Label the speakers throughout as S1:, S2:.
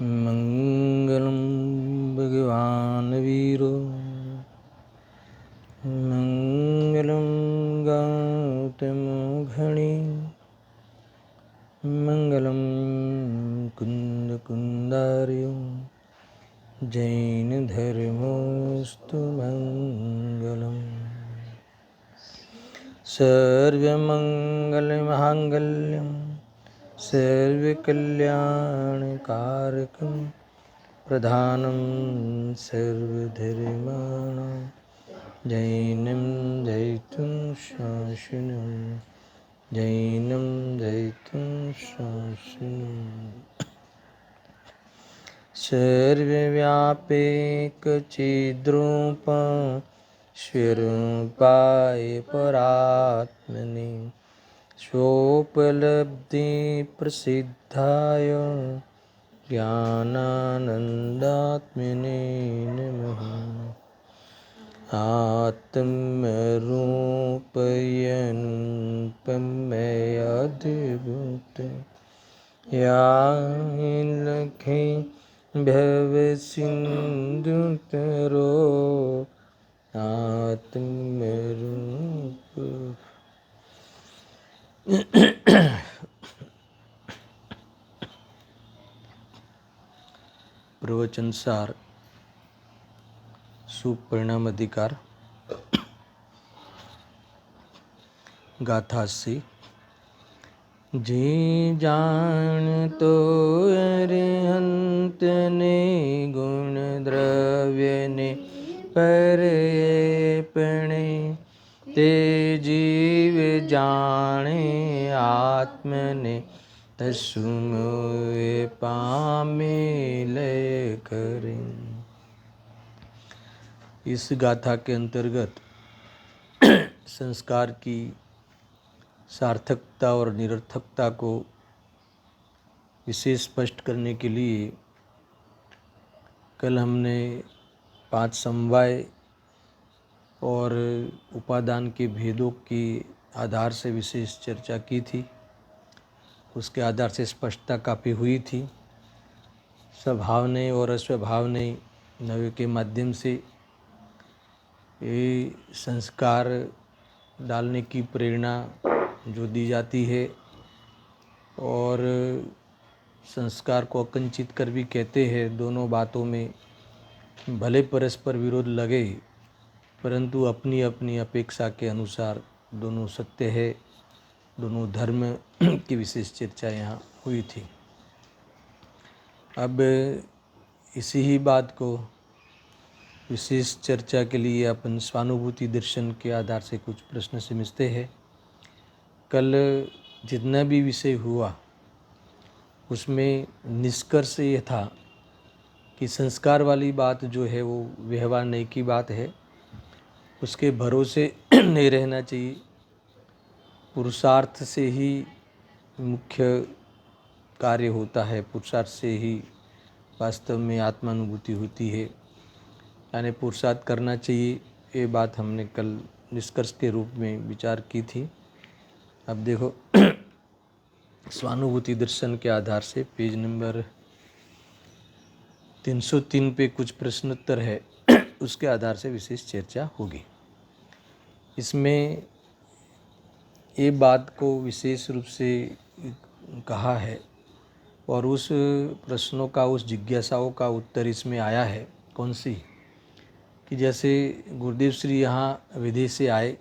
S1: मंगलम भगवान वीरो मंगलम गौतम घणी मंगलम कुंद कुंदार्यो जैन धर्मोस्तु मंगलम सर्वमंगलमांगल्यं सर्वकल्याणकारकं प्रधानं सर्वधर्माणां जैनं जयितुं शासनं जैनं जयितुं शासनं सर्वव्यापकचिद्रूपं स्वरूपाय परात्मने स्वोपलब्धिप्रसिद्धाय ज्ञानानन्दात्मने नमः। आत्मरूपयनुपमयाद्भुतं या लखे भवसिन्धुतरो आत्मरूप। प्रवचन सार सुपरिणाम अधिकार गाथा से जे जान तो अरिहंत ने गुण द्रव्य ने परपणे ते जीव जाने आत्मने तस्मोय पामे लय करें। इस गाथा के अंतर्गत संस्कार की सार्थकता और निरर्थकता को विशेष स्पष्ट करने के लिए कल हमने 5 समवाय और उपादान के भेदों के आधार से विशेष चर्चा की थी। उसके आधार से स्पष्टता काफ़ी हुई थी। स्वभावने और अस्वभावने नव्य के माध्यम से ये संस्कार डालने की प्रेरणा जो दी जाती है और संस्कार को अकंचित कर भी कहते हैं। दोनों बातों में भले परस्पर विरोध लगे परंतु अपनी अपनी अपेक्षा के अनुसार दोनों सत्य है। दोनों धर्म की विशेष चर्चा यहाँ हुई थी। अब इसी ही बात को विशेष चर्चा के लिए अपन स्वानुभूति दर्शन के आधार से कुछ प्रश्न समझते हैं। कल जितना भी विषय हुआ उसमें निष्कर्ष ये था कि संस्कार वाली बात जो है वो व्यवहार नहीं की बात है, उसके भरोसे नहीं रहना चाहिए। पुरुषार्थ से ही मुख्य कार्य होता है, पुरुषार्थ से ही वास्तव में आत्मानुभूति होती है, यानी पुरुषार्थ करना चाहिए। ये बात हमने कल निष्कर्ष के रूप में विचार की थी। अब देखो स्वानुभूति दर्शन के आधार से पेज नंबर 303 पे कुछ प्रश्नोत्तर है, उसके आधार से विशेष चर्चा होगी। इसमें ये बात को विशेष रूप से कहा है और उस प्रश्नों का, उस जिज्ञासाओं का उत्तर इसमें आया है। कौन सी? कि जैसे गुरुदेव श्री यहाँ विदेश से आए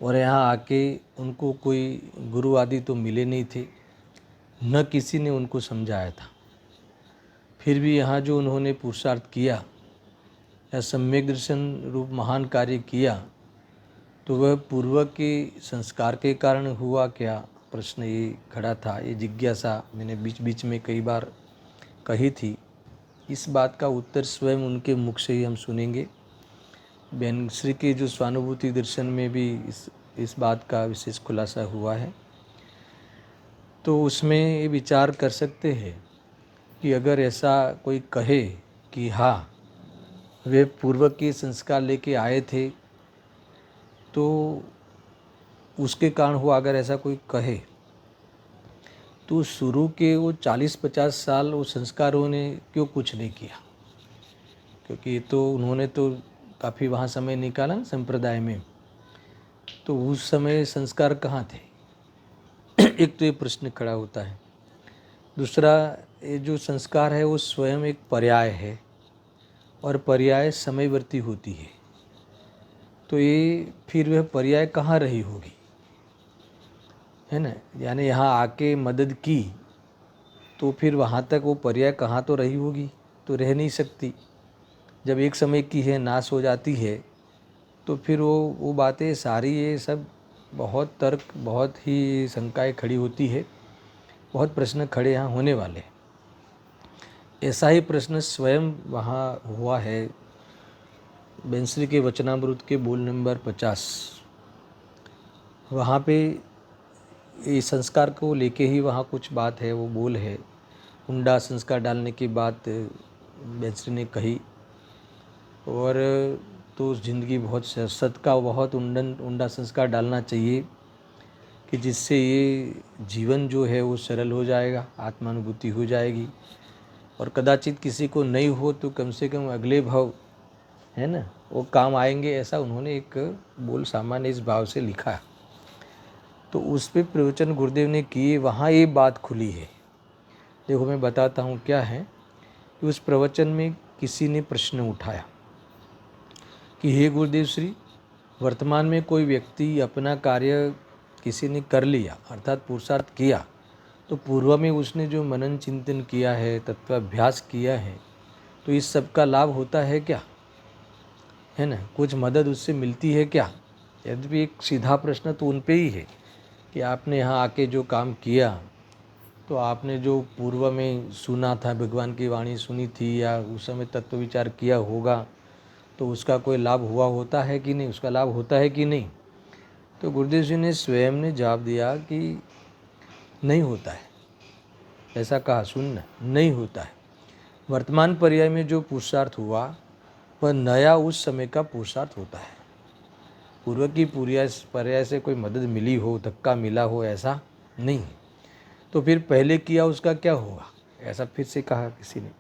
S1: और यहाँ आके उनको कोई गुरु आदि तो मिले नहीं थे, न किसी ने उनको समझाया था। फिर भी यहाँ जो उन्होंने पुरुषार्थ किया या सम्यक दर्शन रूप महान कार्य किया, तो वह पूर्व के संस्कार के कारण हुआ क्या? प्रश्न ये खड़ा था। ये जिज्ञासा मैंने बीच बीच में कई बार कही थी। इस बात का उत्तर स्वयं उनके मुख से ही हम सुनेंगे। बेन श्री के जो स्वानुभूति दर्शन में भी इस बात का विशेष खुलासा हुआ है। तो उसमें ये विचार कर सकते हैं कि अगर ऐसा कोई कहे कि हाँ वे पूर्व के संस्कार लेके आए थे तो उसके कारण हुआ, अगर ऐसा कोई कहे तो शुरू के वो 40-50 साल वो संस्कारों ने क्यों कुछ नहीं किया? क्योंकि ये तो उन्होंने तो काफ़ी वहाँ समय निकाला ना संप्रदाय में, तो उस समय संस्कार कहाँ थे? एक तो ये प्रश्न खड़ा होता है। दूसरा, ये जो संस्कार है वो स्वयं एक पर्याय है और पर्याय समयवर्ती होती है, तो ये फिर वह पर्याय कहाँ रही होगी, है ना? यानी यहाँ आके मदद की तो फिर वहाँ तक वो पर्याय कहाँ तो रही होगी, तो रह नहीं सकती। जब एक समय की है नाश हो जाती है तो फिर वो बातें सारी, ये सब बहुत तर्क, बहुत ही शंकाएँ खड़ी होती है, बहुत प्रश्न खड़े यहाँ होने वाले हैं। ऐसा ही प्रश्न स्वयं वहाँ हुआ है बेंसरी के वचनामृत के बोल नंबर 50। वहाँ पे ये संस्कार को लेके ही वहाँ कुछ बात है, वो बोल है। उंडा संस्कार डालने की बात बेंसरी ने कही, और तो ज़िंदगी बहुत सत का बहुत उंडा संस्कार डालना चाहिए कि जिससे ये जीवन जो है वो सरल हो जाएगा, आत्मानुभूति हो जाएगी, और कदाचित किसी को नहीं हो तो कम से कम अगले भाव, है ना, वो काम आएंगे। ऐसा उन्होंने एक बोल सामान्य इस भाव से लिखा, तो उस पे प्रवचन गुरुदेव ने किए, वहाँ ये बात खुली है। देखो मैं बताता हूँ क्या है कि उस प्रवचन में किसी ने प्रश्न उठाया कि हे गुरुदेव श्री, वर्तमान में कोई व्यक्ति अपना कार्य किसी ने कर लिया, अर्थात पुरुषार्थ किया, तो पूर्व में उसने जो मनन चिंतन किया है, तत्वाभ्यास किया है, तो इस सब का लाभ होता है क्या, है ना? कुछ मदद उससे मिलती है क्या? यद्यपि एक सीधा प्रश्न तो उन पे ही है कि आपने यहाँ आके जो काम किया, तो आपने जो पूर्व में सुना था, भगवान की वाणी सुनी थी, या उस समय तत्व विचार किया होगा, तो उसका कोई लाभ हुआ होता है कि नहीं, उसका लाभ होता है कि नहीं? तो गुरुदेव जी ने स्वयं ने जवाब दिया कि नहीं होता है। ऐसा कहा, सुनना, नहीं होता है। वर्तमान पर्याय में जो पुरुषार्थ हुआ वह नया उस समय का पुरुषार्थ होता है। पूर्व की पर्याय से कोई मदद मिली हो, धक्का मिला हो, ऐसा नहीं। तो फिर पहले किया उसका क्या होगा, ऐसा फिर से कहा किसी ने।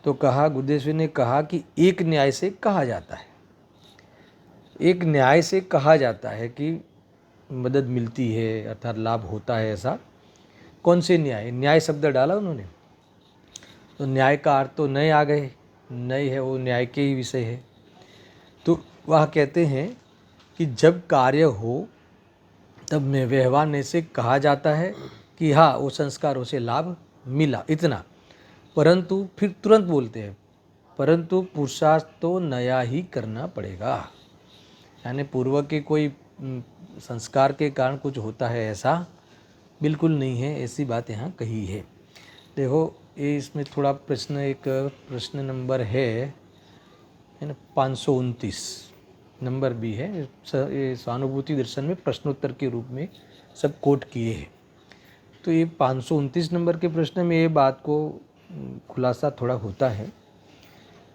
S1: तो कहा, गुरुदेव ने कहा कि एक न्याय से कहा जाता है, एक न्याय से कहा जाता है कि मदद मिलती है, अर्थात लाभ होता है। ऐसा कौन से न्याय, न्याय शब्द डाला उन्होंने, तो न्याय का अर्थ तो नए आ गए, नए है वो न्याय के ही विषय है। तो वह कहते हैं कि जब कार्य हो तब में व्यवहार से कहा जाता है कि हाँ वो संस्कारों से लाभ मिला, इतना। परंतु फिर तुरंत बोलते हैं, परंतु पुरुषार्थ तो नया ही करना पड़ेगा। यानी पूर्व के कोई संस्कार के कारण कुछ होता है, ऐसा बिल्कुल नहीं है, ऐसी बात यहाँ कही है। देखो ये इसमें थोड़ा प्रश्न, एक प्रश्न नंबर है ना, 529 नंबर भी है। ये सहानुभूति दर्शन में प्रश्नोत्तर के रूप में सब कोट किए हैं। तो ये 529 नंबर के प्रश्न में ये बात को खुलासा थोड़ा होता है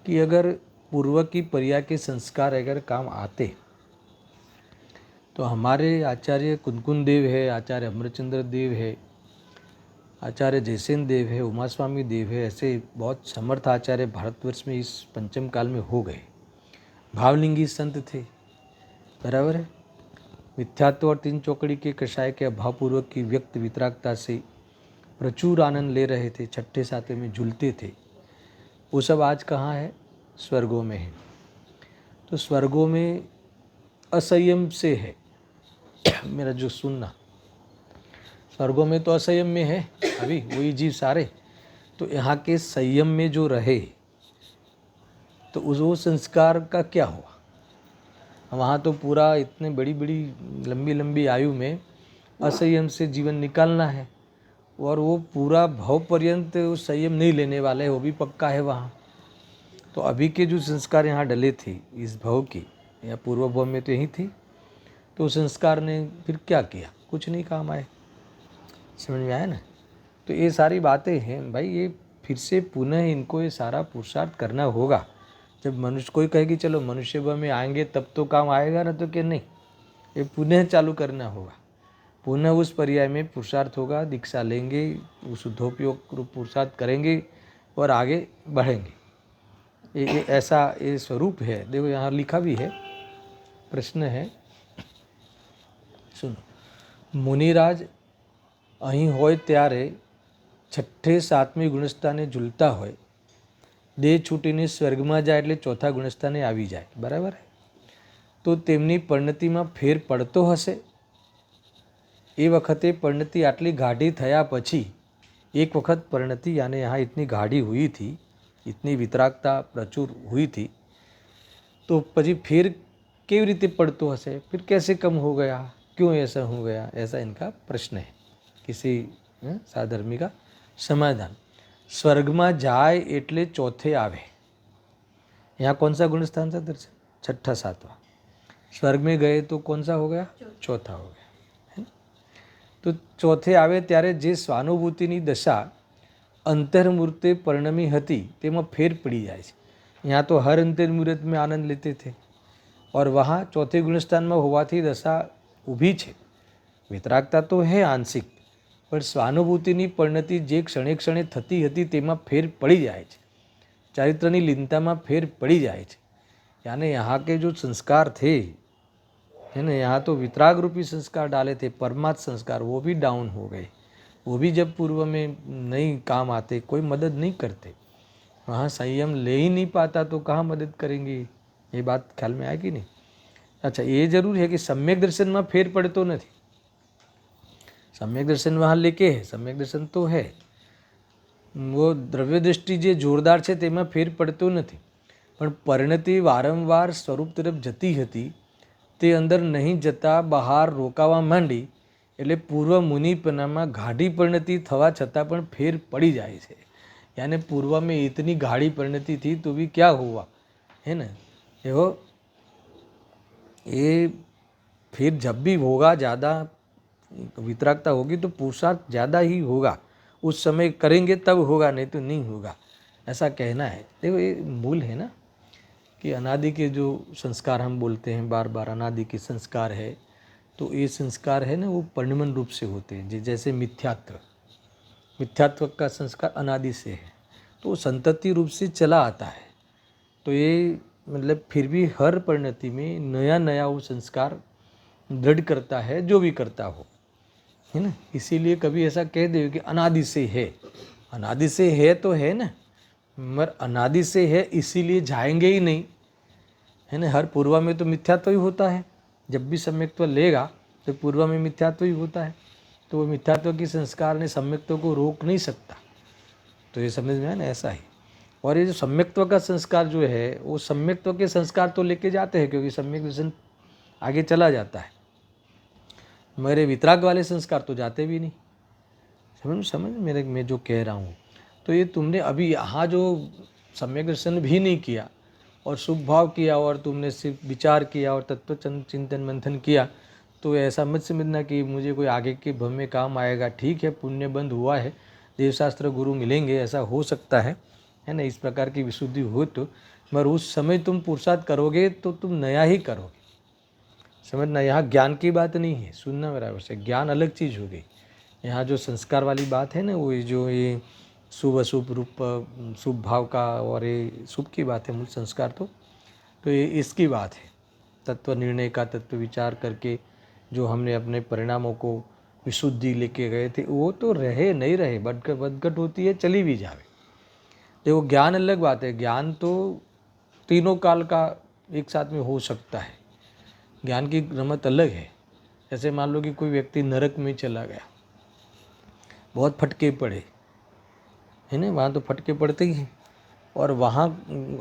S1: कि अगर पूर्व की पर्याय के संस्कार अगर काम आते, तो हमारे आचार्य कुंदकुन देव है, आचार्य अमरचंद्र देव है, आचार्य जयसेन देव है, उमास्वामी देव है, ऐसे बहुत समर्थ आचार्य भारतवर्ष में इस पंचम काल में हो गए। भावलिंगी संत थे, बराबर है। मिथ्यात्व और तीन चौकड़ी के कषाय के अभावपूर्वक की व्यक्त वितरागता से प्रचुर आनंद ले रहे थे, छठे सातवें में झूलते थे। वो सब आज कहाँ है, स्वर्गों में है। तो स्वर्गों में असंयम से है मेरा जो सुनना, स्वर्गों में तो असंयम में है अभी वही जीव सारे, तो यहाँ के संयम में जो रहे तो उस वो संस्कार का क्या हुआ। वहाँ तो पूरा इतने बड़ी बड़ी लंबी लंबी आयु में असंयम से जीवन निकालना है, और वो पूरा भव पर्यंत संयम नहीं लेने वाले, वो भी पक्का है वहाँ। तो अभी के जो संस्कार यहाँ डले थे इस भव की, या पूर्व भव में तो यही थी, तो संस्कार ने फिर क्या किया, कुछ नहीं काम आए। समझ में आया ना? तो ये सारी बातें हैं भाई, ये फिर से पुनः इनको ये सारा पुरुषार्थ करना होगा। जब मनुष्य, कोई कहे कि चलो मनुष्य भव में आएंगे तब तो काम आएगा ना, तो क्या नहीं, ये पुनः चालू करना होगा। पुनः उस पर्याय में पुरुषार्थ होगा, दीक्षा लेंगे, उस शुद्धोपयोग रूप पुरुषार्थ करेंगे और आगे बढ़ेंगे। ये ऐसा ये स्वरूप है। देखो यहाँ लिखा भी है, प्रश्न है, सुनो। मुनिराज અહીં હોય ત્યારે છઠ્ઠે સાતમી ગુણસ્થાને ઝૂલતા હોય, દેહ છૂટીને સ્વર્ગમાં જાય એટલે ચોથા ગુણસ્થાને આવી જાય, બરાબર? તો તેમની પરિણતિમાં ફેર પડતો હશે? એ વખતે પરિણતિ આટલી ગાઢી થયા પછી, એક વખત परिणति यानी यहाँ इतनी गाढ़ी हुई थी, इतनी वितरागता प्रचुर हुई थी, तो પછી फिर કેવી રીતે પડતો હશે? फिर कैसे कम हो गया? क्यों ऐसा हो गया? ऐसा इनका प्रश्न है, किसी साधर्मी का समाधान। स्वर्ग में जाए एटले चौथे आवे। यहाँ कौन सा गुण स्थान था दर्शन? छठा सातवां। स्वर्ग में गए तो कौन सा हो गया? चौथा हो गया, है? तो चौथे आवे त्यारे जे स्वानुभूतिनी दशा अंतर्मूर्ते परिणमी हती तेमां फेर पड़ी जाए छे। यहाँ तो हर अंतर्मुहूर्त में आनंद लेते थे और वहाँ चौथे गुणस्थान में होवाथी दशा ઊભી છે। વિતરાગતા તો હે આંશિક, પણ સ્વાનુભૂતિની પરિણતિ જે ક્ષણે ક્ષણે થતી હતી તેમાં ફેર પડી જાય છે, ચારિત્રની લીનતામાં ફેર પડી જાય છે। यानी यहाँ के जो संस्कार थे, है ना, यहाँ तो वितराग रूपी संस्कार डाले थे, परमार्थ संस्कार, वो भी डाउन हो गए। वो भी जब पूर्व में नहीं काम आते, कोई मदद नहीं करते, वहाँ संयम ले ही नहीं पाता तो कहाँ मदद करेंगे? ये बात ख्याल में आएगी नहीं? अच्छा, ये जरूर है कि सम्यक दर्शन में फेर पड़तो नहीं। सम्यक दर्शन वहाँ लेके है, सम्यक दर्शन तो है, वो द्रव्य दृष्टि जे जोरदार है तेमां फेर पड़तो नहीं, पण परिणति वारंवार स्वरूप तरफ जती हती ते अंदर नहीं जता बहार रोकावा मांडी, एटले पूर्व मुनिपनामां गाढ़ी परिणति थवा छतां पण फेर पड़ी जाए छे। यानी पूर्व में इतनी गाढ़ी परिणति थी तो भी क्या हुआ, है ना? देखो ये फिर जब भी होगा, ज़्यादा वितरागता होगी तो पुरुषार्थ ज़्यादा ही होगा, उस समय करेंगे तब होगा, नहीं तो नहीं होगा, ऐसा कहना है। देखो ये मूल है ना कि अनादि के जो संस्कार हम बोलते हैं बार बार, अनादि के संस्कार है, तो ये संस्कार है ना वो परिणमन रूप से होते हैं। जैसे मिथ्यात्व, मिथ्यात्व का संस्कार अनादि से है, तो संतति रूप से चला आता है। तो ये मतलब फिर भी हर परिणति में नया नया वो संस्कार दृढ़ करता है, जो भी करता हो, है ना। इसीलिए कभी ऐसा कह दे कि अनादि से है, अनादि से है तो है ना, मगर अनादि से है इसीलिए जाएंगे ही नहीं, है ना। हर पूर्वा में तो मिथ्यात्व ही होता है, जब भी सम्यक्त्व लेगा तो पूर्वा में मिथ्यात्व ही होता है, तो वो मिथ्यात्व के संस्कार ने सम्यक्त्व को रोक नहीं सकता। तो ये समझ में आया ना, ऐसा ही। और ये जो सम्यक्त्व का संस्कार जो है, वो सम्यक्त्व के संस्कार तो लेके जाते हैं, क्योंकि सम्यक दर्शन आगे चला जाता है, मेरे वितराग वाले संस्कार तो जाते भी नहीं। समझ मेरे मैं जो कह रहा हूँ। तो ये तुमने अभी यहाँ जो सम्यक दर्शन भी नहीं किया और शुभ भाव किया और तुमने सिर्फ विचार किया और तत्व चिंतन मंथन किया, तो ऐसा मत समझना कि मुझे कोई आगे के भव में काम आएगा। ठीक है, पुण्य बंद हुआ है, देवशास्त्र गुरु मिलेंगे, ऐसा हो सकता है ना, इस प्रकार की विशुद्धि हो तो, मगर उस समय तुम पुरुषार्थ करोगे तो तुम नया ही करोगे, समझना। यहाँ ज्ञान की बात नहीं है, सुनना बराबर से, ज्ञान अलग चीज़ हो गई। यहाँ जो संस्कार वाली बात है ना, वो जो ये शुभ अशुभ रूप शुभ भाव का और ये शुभ की बात है, मूल संस्कार तो ये इसकी बात है। तत्व निर्णय का, तत्व विचार करके जो हमने अपने परिणामों को विशुद्धि लेके गए थे, वो तो रहे नहीं रहे, बदघट होती है, चली भी जावे। देखो ज्ञान अलग बात है, ज्ञान तो तीनों काल का एक साथ में हो सकता है, ज्ञान की रमत अलग है। जैसे मान लो कि कोई व्यक्ति नरक में चला गया, बहुत फटके पड़े, है ना, वहाँ तो फटके पड़ते ही हैं, और वहाँ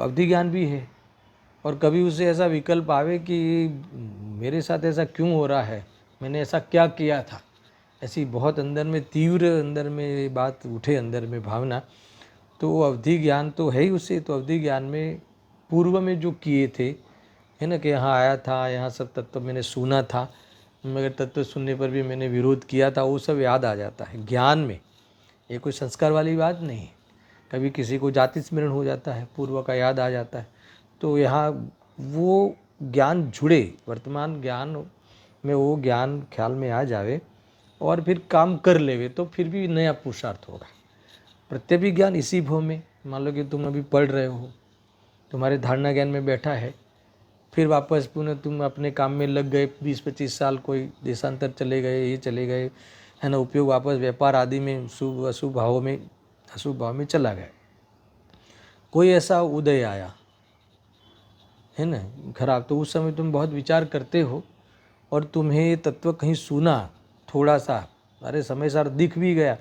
S1: अवधि ज्ञान भी है। और कभी उसे ऐसा विकल्प आवे कि मेरे साथ ऐसा क्यों हो रहा है, मैंने ऐसा क्या किया था, ऐसी बहुत अंदर में तीव्र अंदर में बात उठे, अंदर में भावना, तो वो अवधि ज्ञान तो है ही उसे। तो अवधि ज्ञान में पूर्व में जो किए थे, है ना, कि यहाँ आया था, यहाँ सब तत्व मैंने सुना था, मगर तत्व सुनने पर भी मैंने विरोध किया था, वो सब याद आ जाता है ज्ञान में। ये कोई संस्कार वाली बात नहीं है। कभी किसी को जाति स्मरण हो जाता है, पूर्व का याद आ जाता है, तो यहाँ वो ज्ञान जुड़े, वर्तमान ज्ञान में वो ज्ञान ख्याल में आ जावे, और फिर काम कर लेवे तो फिर भी नया पुरुषार्थ होगा। प्रत्यभिज्ञान इसी भाव में, मान लो कि तुम अभी पढ़ रहे हो, तुम्हारे धारणा ज्ञान में बैठा है, फिर वापस पुनः तुम अपने काम में लग गए, 20-25 साल कोई देशांतर चले गए, ये चले गए, है ना, उपयोग वापस व्यापार आदि में शुभ अशुभ भाव में चला गया। कोई ऐसा उदय आया है ना खराब, तो उस समय तुम बहुत विचार करते हो और तुम्हें ये तत्व कहीं सुना थोड़ा सा, अरे समय सार दिख भी गया,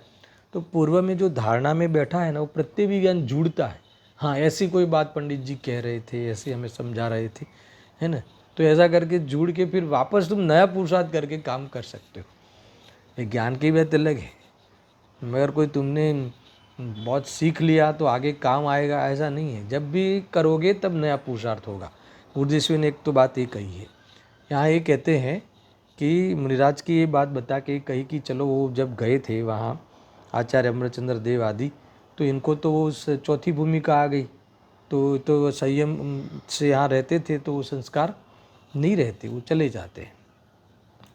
S1: तो पूर्व में जो धारणा में बैठा है ना वो प्रत्यभिज्ञान जुड़ता है। हाँ, ऐसी कोई बात पंडित जी कह रहे थे, ऐसे हमें समझा रहे थे, है ना, तो ऐसा करके जुड़ के फिर वापस तुम नया पुरुषार्थ करके काम कर सकते हो। ये ज्ञान की बात अलग है, मगर कोई तुमने बहुत सीख लिया तो आगे काम आएगा ऐसा नहीं है। जब भी करोगे तब नया पुरुषार्थ होगा। गुरुदेव ने एक तो बात ये कही है, यहाँ ये कहते हैं कि मुनिराज की ये बात बता के कही कि चलो वो जब गए थे वहाँ आचार्य अमरचंद्र देव आदि, तो इनको तो वो उस चौथी भूमिका आ गई, तो संयम से यहाँ रहते थे तो वो संस्कार नहीं रहते, वो चले जाते हैं,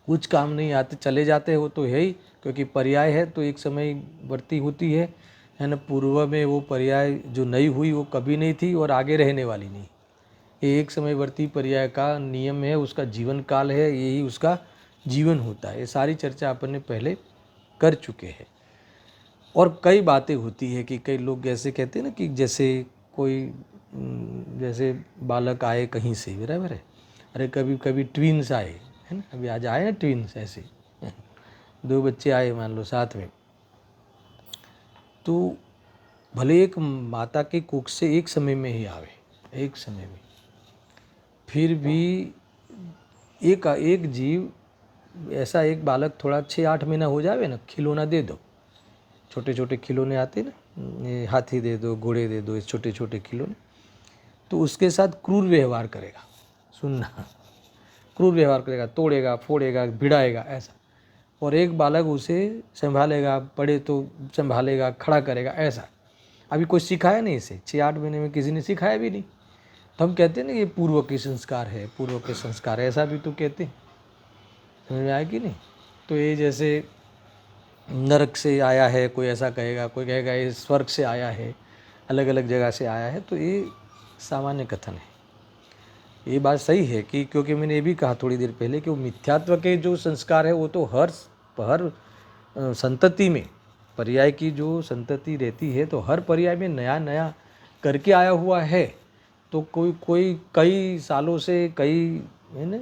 S1: कुछ काम नहीं आते चले जाते हो तो है ही, क्योंकि पर्याय है तो एक समय बढ़ती होती है ना। पूर्व में वो पर्याय जो नई हुई वो कभी नहीं थी और आगे रहने वाली नहीं, ये एक समय वर्ती पर्याय का नियम है, उसका जीवन काल है, यही उसका जीवन होता है। ये सारी चर्चा अपन ने पहले कर चुके हैं। और कई बातें होती है कि कई लोग ऐसे कहते हैं ना कि जैसे कोई जैसे बालक आए कहीं से, बराबर है, अरे कभी कभी ट्विन्स आए, है ना, अभी आज आए ना ट्विन्स, ऐसे 2 बच्चे आए मान लो साथ में, तो भले एक माता के कोख से एक समय में ही आवे, एक समय में, फिर भी एक जीव ऐसा, एक बालक थोड़ा 6-8 महीना हो जावे ना, खिलौना दे दो, छोटे छोटे खिलौने आते ना, ये हाथी दे दो, घोड़े दे दो, छोटे छोटे खिलौने, तो उसके साथ क्रूर व्यवहार करेगा, सुनना, क्रूर व्यवहार करेगा, तोड़ेगा, फोड़ेगा, भिड़ाएगा ऐसा। और एक बालक उसे संभालेगा, पढ़े तो संभालेगा, खड़ा करेगा ऐसा। अभी कोई सिखाया नहीं इसे, 6-8 महीने में किसी ने सिखाया भी नहीं, तो हम कहते हैं ना ये पूर्व के संस्कार है, पूर्व के संस्कार है, ऐसा भी तो कहते हैं। समझ में आया कि नहीं? तो ये जैसे नरक से आया है कोई ऐसा कहेगा, कोई कहेगा ये स्वर्ग से आया है, अलग अलग जगह से आया है, तो ये सामान्य कथन है। ये बात सही है कि क्योंकि मैंने ये भी कहा थोड़ी देर पहले कि वो मिथ्यात्व के जो संस्कार है वो तो हर संतति में, पर्याय की जो संतति रहती है तो हर पर्याय में नया नया करके आया हुआ है। तो कोई कई सालों से, कई है ना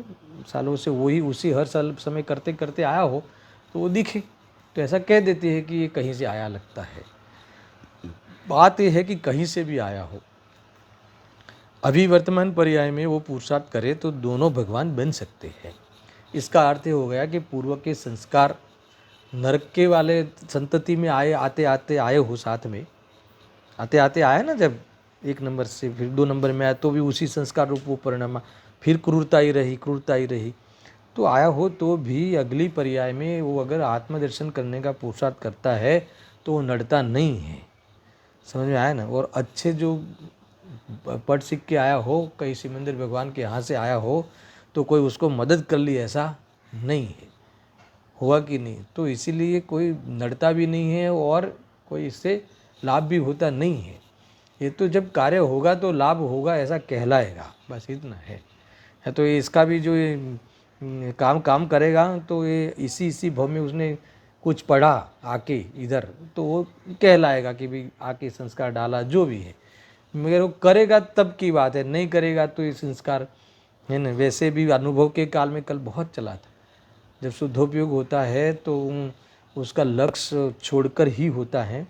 S1: सालों से वही उसी हर साल समय करते करते आया हो तो वो दिखे, तो ऐसा कह देते हैं कि ये कहीं से आया लगता है। बात यह है कि कहीं से भी आया हो, अभी वर्तमान पर्याय में वो पुरुषार्थ करे तो दोनों भगवान बन सकते हैं। इसका अर्थ हो गया कि पूर्व के संस्कार नरक के वाले संतति में आए, आते आते आए हो, साथ में आते आते आए ना, जब 1 नंबर से फिर 2 नंबर में आया तो भी उसी संस्कार रूप वो परिणाम, फिर क्रूरता ही रही, तो आया हो तो भी अगली पर्याय में वो अगर आत्मदर्शन करने का पुरुषार्थ करता है तो वो नड़ता नहीं है। समझ में आया ना? और अच्छे जो पढ़ सीख के आया हो, कहीं सिमंदर भगवान के यहाँ से आया हो, तो कोई उसको मदद कर ली ऐसा नहीं है, हुआ कि नहीं? तो इसीलिए कोई नड़ता भी नहीं है और कोई इससे लाभ भी होता नहीं है। ये तो जब कार्य होगा तो लाभ होगा ऐसा कहलाएगा, बस इतना है। तो ये इसका भी जो ये काम करेगा तो ये इसी भव में उसने कुछ पढ़ा आके इधर, तो वो कहलाएगा कि भी आके संस्कार डाला जो भी है, मगर वो करेगा तब की बात है, नहीं करेगा तो ये संस्कार है ना। वैसे भी अनुभव के काल में कल बहुत चला था, जब शुद्धोपयोग होता है तो उसका लक्ष्य छोड़कर ही होता है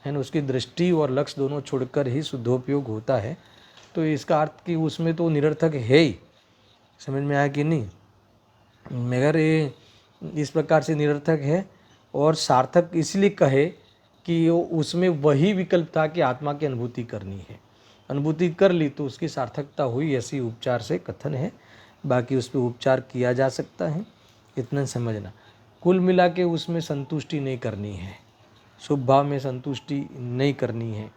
S1: ना, उसकी दृष्टि और लक्ष्य दोनों छोड़कर ही शुद्धोपयोग होता है। तो इसका अर्थ कि उसमें तो निरर्थक है ही, समझ में आया कि नहीं? मगर ये इस प्रकार से निरर्थक है और सार्थक इसलिए कहे कि वो उसमें वही विकल्प था कि आत्मा की अनुभूति करनी है, अनुभूति कर ली तो उसकी सार्थकता हुई, ऐसी उपचार से कथन है। बाकी उस पर उपचार किया जा सकता है, इतना समझना। कुल मिला के उसमें संतुष्टि नहीं करनी है, शुभ भाव में संतुष्टि नहीं करनी है,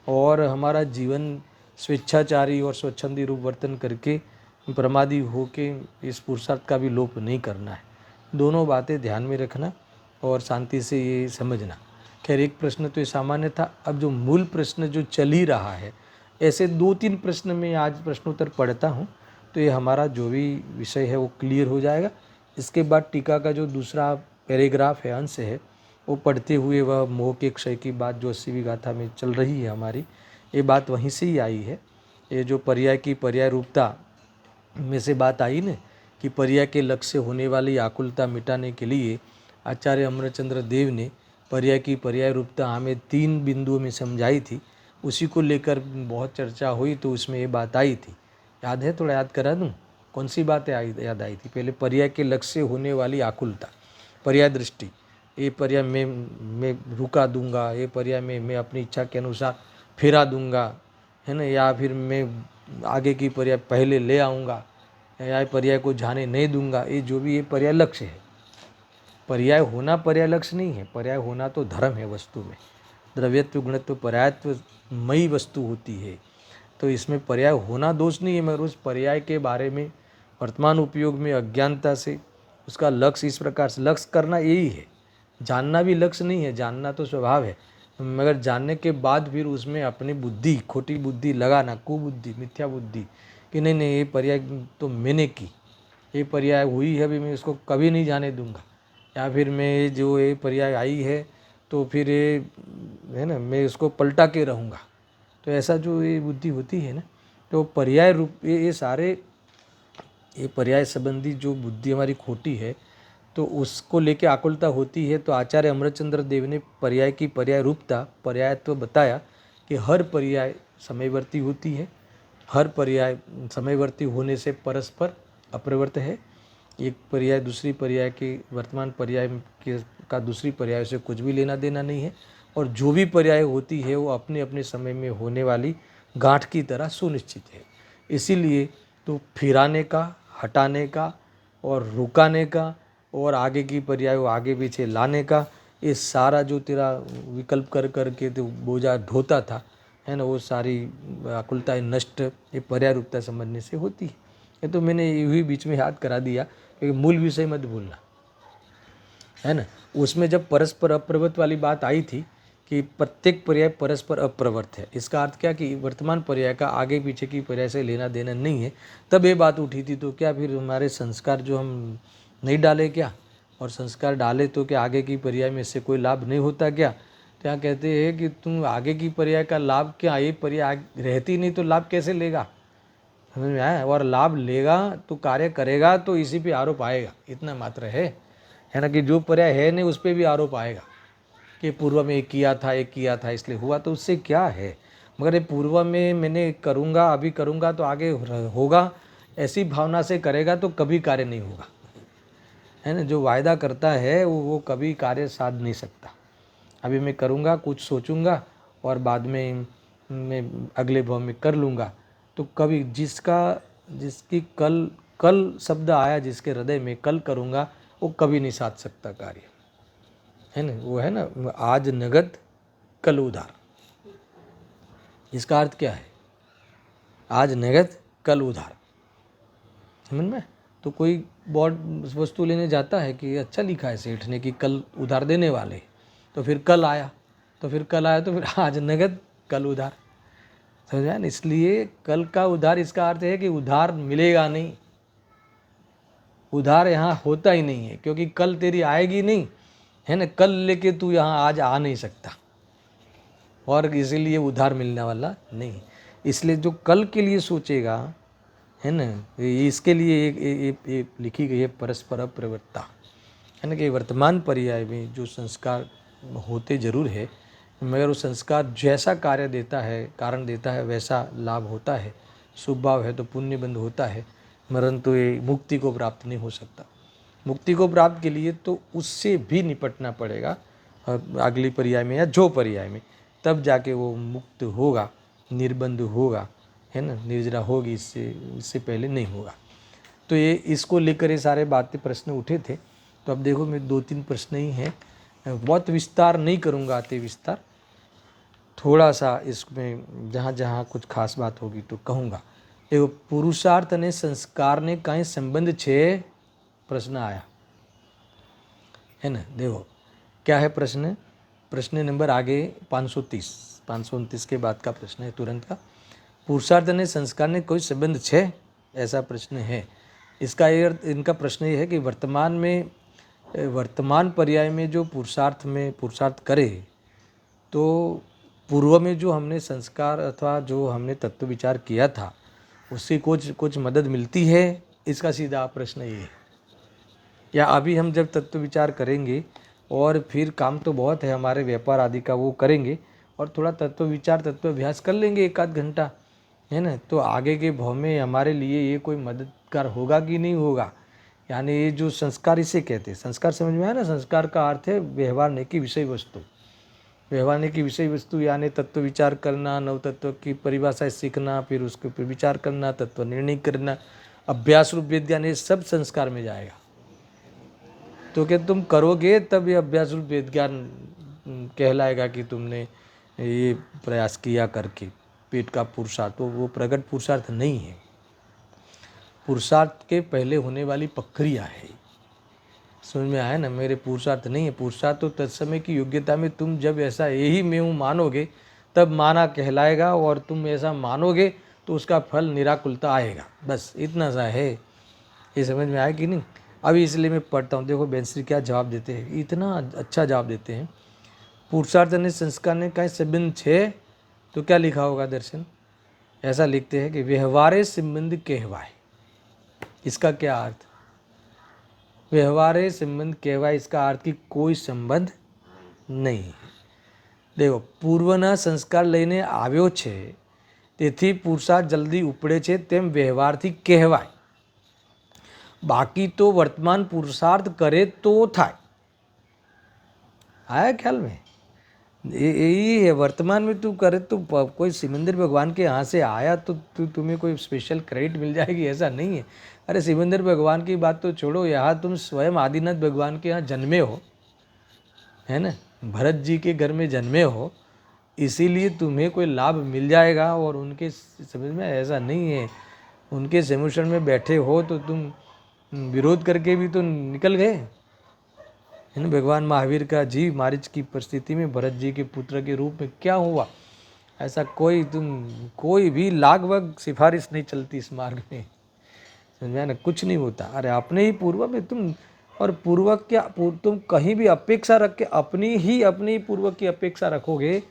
S1: और हमारा जीवन स्वेच्छाचारी और स्वच्छंदी रूप वर्तन करके प्रमादी हो के इस पुरुषार्थ का भी लोप नहीं करना है। दोनों बातें ध्यान में रखना और शांति से ये समझना। खैर एक प्रश्न तो ये सामान्य था। अब जो मूल प्रश्न जो चल ही रहा है, ऐसे 2-3 प्रश्न में आज प्रश्नोत्तर पढ़ता हूँ, तो ये हमारा जो भी विषय है वो क्लियर हो जाएगा। इसके बाद टीका का जो दूसरा पैराग्राफ है, अंश है, वो पढ़ते हुए वह मोह के क्षय की बात जो 80वीं गाथा में चल रही है हमारी, ये बात वहीं से ही आई है। ये जो पर्याय की पर्याय रूपता में से बात आई न, कि पर्याय के लक्ष्य होने वाली आकुलता मिटाने के लिए आचार्य अमरचंद्र देव ने पर्याय की पर्याय रूपता हमें 3 बिंदुओं में समझाई थी। उसी को लेकर बहुत चर्चा हुई, तो उसमें ये बात आई थी। याद है? थोड़ा याद करा दूँ, कौन सी बातें याद आई थी? पहले पर्याय के लक्ष्य होने वाली आकुलता, पर्याय दृष्टि, ये पर्याय मैं रुका दूंगा, ये पर्याय में मैं अपनी इच्छा के अनुसार फेरा दूंगा, है ना, या फिर मैं आगे की पर्याय पहले ले आऊँगा, या पर्याय को जाने नहीं दूंगा। ये जो भी ये पर्याय लक्ष्य है, पर्याय होना पर्याय लक्ष्य नहीं है। पर्याय होना तो धर्म है वस्तु में। द्रव्यत्व गुणत्व पर्यायत्व मई वस्तु होती है, तो इसमें पर्याय होना दोष नहीं है, मगर उस पर्याय के बारे में वर्तमान उपयोग में अज्ञानता से उसका लक्ष्य इस प्रकार से लक्ष्य करना यही है। जानना भी लक्ष्य नहीं है, जानना तो स्वभाव है, मगर जानने के बाद फिर उसमें अपनी बुद्धि, खोटी बुद्धि लगाना, कुबुद्धि, मिथ्या बुद्धि, कि नहीं नहीं ये पर्याय तो मैंने की, ये पर्याय हुई है, अभी मैं इसको कभी नहीं जाने दूंगा, या फिर मैं जो ये पर्याय आई है तो फिर ये है ना, मैं इसको पलटा के रहूँगा। तो ऐसा जो ये बुद्धि होती है ना, तो पर्याय रूप ये सारे ये पर्याय संबंधी जो बुद्धि हमारी खोटी है, तो उसको लेके आकुलता होती है। तो आचार्य अमरचंद्र देव ने पर्याय की पर्याय रूपता, पर्यायत्व बताया कि हर पर्याय समयवर्ती होती है। हर पर्याय समयवर्ती होने से परस्पर अप्रवर्त है। एक पर्याय दूसरी पर्याय के वर्तमान पर्याय के का दूसरी पर्याय से कुछ भी लेना देना नहीं है, और जो भी पर्याय होती है वो अपने अपने समय में होने वाली गांठ की तरह सुनिश्चित है। इसीलिए तो फिराने का, हटाने का और रुकाने का और आगे की पर्याय को आगे पीछे लाने का, ये सारा जो तेरा विकल्प कर कर के तो बोझा ढोता था, है ना, वो सारी आकुलताएं नष्ट ये पर्याय रूपता समझने से होती है। ये तो मैंने यही बीच में याद करा दिया, क्योंकि मूल विषय मत भूलना, है ना। उसमें जब परस्पर अप्रवर्त वाली बात आई थी कि प्रत्येक पर्याय परस्पर अप्रवर्त है, इसका अर्थ क्या कि वर्तमान पर्याय का आगे पीछे की पर्याय से लेना देना नहीं है, तब ये बात उठी थी। तो क्या फिर हमारे संस्कार जो हम नहीं डाले क्या, और संस्कार डाले तो क्या आगे की पर्याय में से कोई लाभ नहीं होता क्या? क्या कहते हैं कि तुम आगे की पर्याय का लाभ क्या, ये पर्याय रहती नहीं तो लाभ कैसे लेगा? समझ में आया? और लाभ लेगा तो कार्य करेगा तो इसी पे आरोप आएगा, इतना मात्र है ना, कि जो पर्याय है नहीं उस पर भी आरोप आएगा कि पूर्व में एक किया था इसलिए हुआ, तो उससे क्या है? मगर ये पूर्व में मैंने करूँगा, अभी करूँगा तो आगे होगा, ऐसी भावना से करेगा तो कभी कार्य नहीं होगा, है ना। जो वायदा करता है वो कभी कार्य साध नहीं सकता। अभी मैं करूँगा, कुछ सोचूंगा और बाद में मैं अगले भाव में कर लूँगा, तो कभी जिसकी कल कल शब्द आया जिसके हृदय में, कल करूँगा, वो कभी नहीं साध सकता कार्य, है ना। वो है ना, आज नगद कल उधार। इसका अर्थ क्या है? आज नगद कल उधार, समझ में? तो कोई बॉड वस्तु लेने जाता है कि अच्छा लिखा है सेठ ने कि कल उधार देने वाले, तो फिर कल आया, तो फिर आज नगद कल उधार, समझा ना। इसलिए कल का उधार, इसका अर्थ है कि उधार मिलेगा नहीं, उधार यहाँ होता ही नहीं है, क्योंकि कल तेरी आएगी नहीं, है ना। कल लेके तू यहाँ आज आ नहीं सकता, और इसीलिए उधार मिलने वाला नहीं। इसलिए जो कल के लिए सोचेगा, है ना, इसके लिए एक लिखी गई है परस्पर अप्रवृत्ता, है ना, कि वर्तमान पर्याय में जो संस्कार होते जरूर है, मगर वो संस्कार जैसा कार्य देता है, कारण देता है, वैसा लाभ होता है। शुभ भाव है तो पुण्य बंध होता है, मरण तो ये मुक्ति को प्राप्त नहीं हो सकता। मुक्ति को प्राप्त के लिए तो उससे भी निपटना पड़ेगा अगली पर्याय में या जो पर्याय में, तब जाके वो मुक्त होगा, निर्बंध होगा, है ना, निर्जरा होगी। इससे पहले नहीं होगा। तो ये इसको लेकर ये सारे बातें प्रश्न उठे थे। तो अब देखो, मैं 2-3 प्रश्न ही हैं, बहुत विस्तार नहीं करूँगा, अति विस्तार, थोड़ा सा इसमें जहाँ जहाँ कुछ खास बात होगी तो कहूँगा। देखो, पुरुषार्थ ने संस्कार ने कहीं संबंध छे, प्रश्न आया, है ना। देखो, क्या है प्रश्न? प्रश्न नंबर आगे 529 के बाद का प्रश्न है तुरंत का। पुरुषार्थ ने संस्कार ने कोई संबंध छे, ऐसा प्रश्न है। इसका ये इनका प्रश्न ये है कि वर्तमान पर्याय में जो पुरुषार्थ करे, तो पूर्व में जो हमने संस्कार अथवा जो हमने तत्व विचार किया था उससे कुछ मदद मिलती है, इसका सीधा प्रश्न ये है। या अभी हम जब तत्व विचार करेंगे और फिर काम तो बहुत है हमारे व्यापार आदि का, वो करेंगे और थोड़ा तत्व विचार तत्व अभ्यास कर लेंगे 1 आध घंटा, है ना, तो आगे के भाव में हमारे लिए ये कोई मददगार होगा कि नहीं होगा। यानी ये जो संस्कार इसे कहते हैं, संस्कार समझ में आया ना? संस्कार का अर्थ है व्यवहारने की विषय वस्तु। व्यवहारने की विषय वस्तु यानी तत्व विचार करना, नव तत्व की परिभाषा सीखना, फिर उसके ऊपर विचार करना, तत्व निर्णय करना, अभ्यास रूप विज्ञान, ये सब संस्कार में जाएगा। तो क्या तुम करोगे तब ये अभ्यास रूप विज्ञान कहलाएगा कि तुमने ये प्रयास किया करके। पेट का पुरुषार्थ तो वो प्रकट पुरुषार्थ नहीं है, पुरुषार्थ के पहले होने वाली प्रक्रिया है। समझ में आया ना? मेरे पुरुषार्थ नहीं है। पुरुषार्थ तो तत्समय की योग्यता में तुम जब ऐसा यही मैं हूँ मानोगे तब माना कहलाएगा, और तुम ऐसा मानोगे तो उसका फल निराकुलता आएगा। बस इतना सा है। ये समझ में आया कि नहीं? अभी इसलिए मैं पढ़ता हूँ, देखो बेंसरी क्या जवाब देते हैं, इतना अच्छा जवाब देते हैं। पुरुषार्थ ने संस्कार ने कहीं संबंध छे, तो क्या लिखा होगा दर्शन? ऐसा लिखते हैं कि व्यवहारे संबंध कहवाए। इसका क्या अर्थ? व्यवहारे संबंध कहवाए, इसका अर्थ कि कोई संबंध नहीं है। देखो, પૂર્વના સંસ્કાર લઈને આવ્યો છે તેથી પુરુષાર્થ જલ્દી ઉપડે છે તેમ વ્યવહારથી કહેવાય, બાકી તો વર્તમાન પુરુષાર્થ કરે તો થાય। आया ख्याल में? यही है, वर्तमान में तू करे तो कोई सिमंदर भगवान के यहाँ से आया तो तुम्हें कोई स्पेशल क्रेडिट मिल जाएगी, ऐसा नहीं है। अरे सिमंदर भगवान की बात तो छोड़ो, यहाँ तुम स्वयं आदिनाथ भगवान के यहाँ जन्मे हो, है ना, भरत जी के घर में जन्मे हो, इसीलिए तुम्हें कोई लाभ मिल जाएगा। और उनके समझ में ऐसा नहीं है, उनके सिंहासन में बैठे हो तो तुम विरोध करके भी तो निकल गए, है ना। भगवान महावीर का जीव मारीच की परिस्थिति में भरत जी के पुत्र के रूप में क्या हुआ, ऐसा कोई भी लाग वग सिफारिश नहीं चलती इस मार्ग में, समझ में ना, कुछ नहीं होता। अरे अपने ही पूर्व में तुम, और पूर्वक क्या, तुम कहीं भी अपेक्षा रख के अपनी पूर्वक की अपेक्षा रखोगे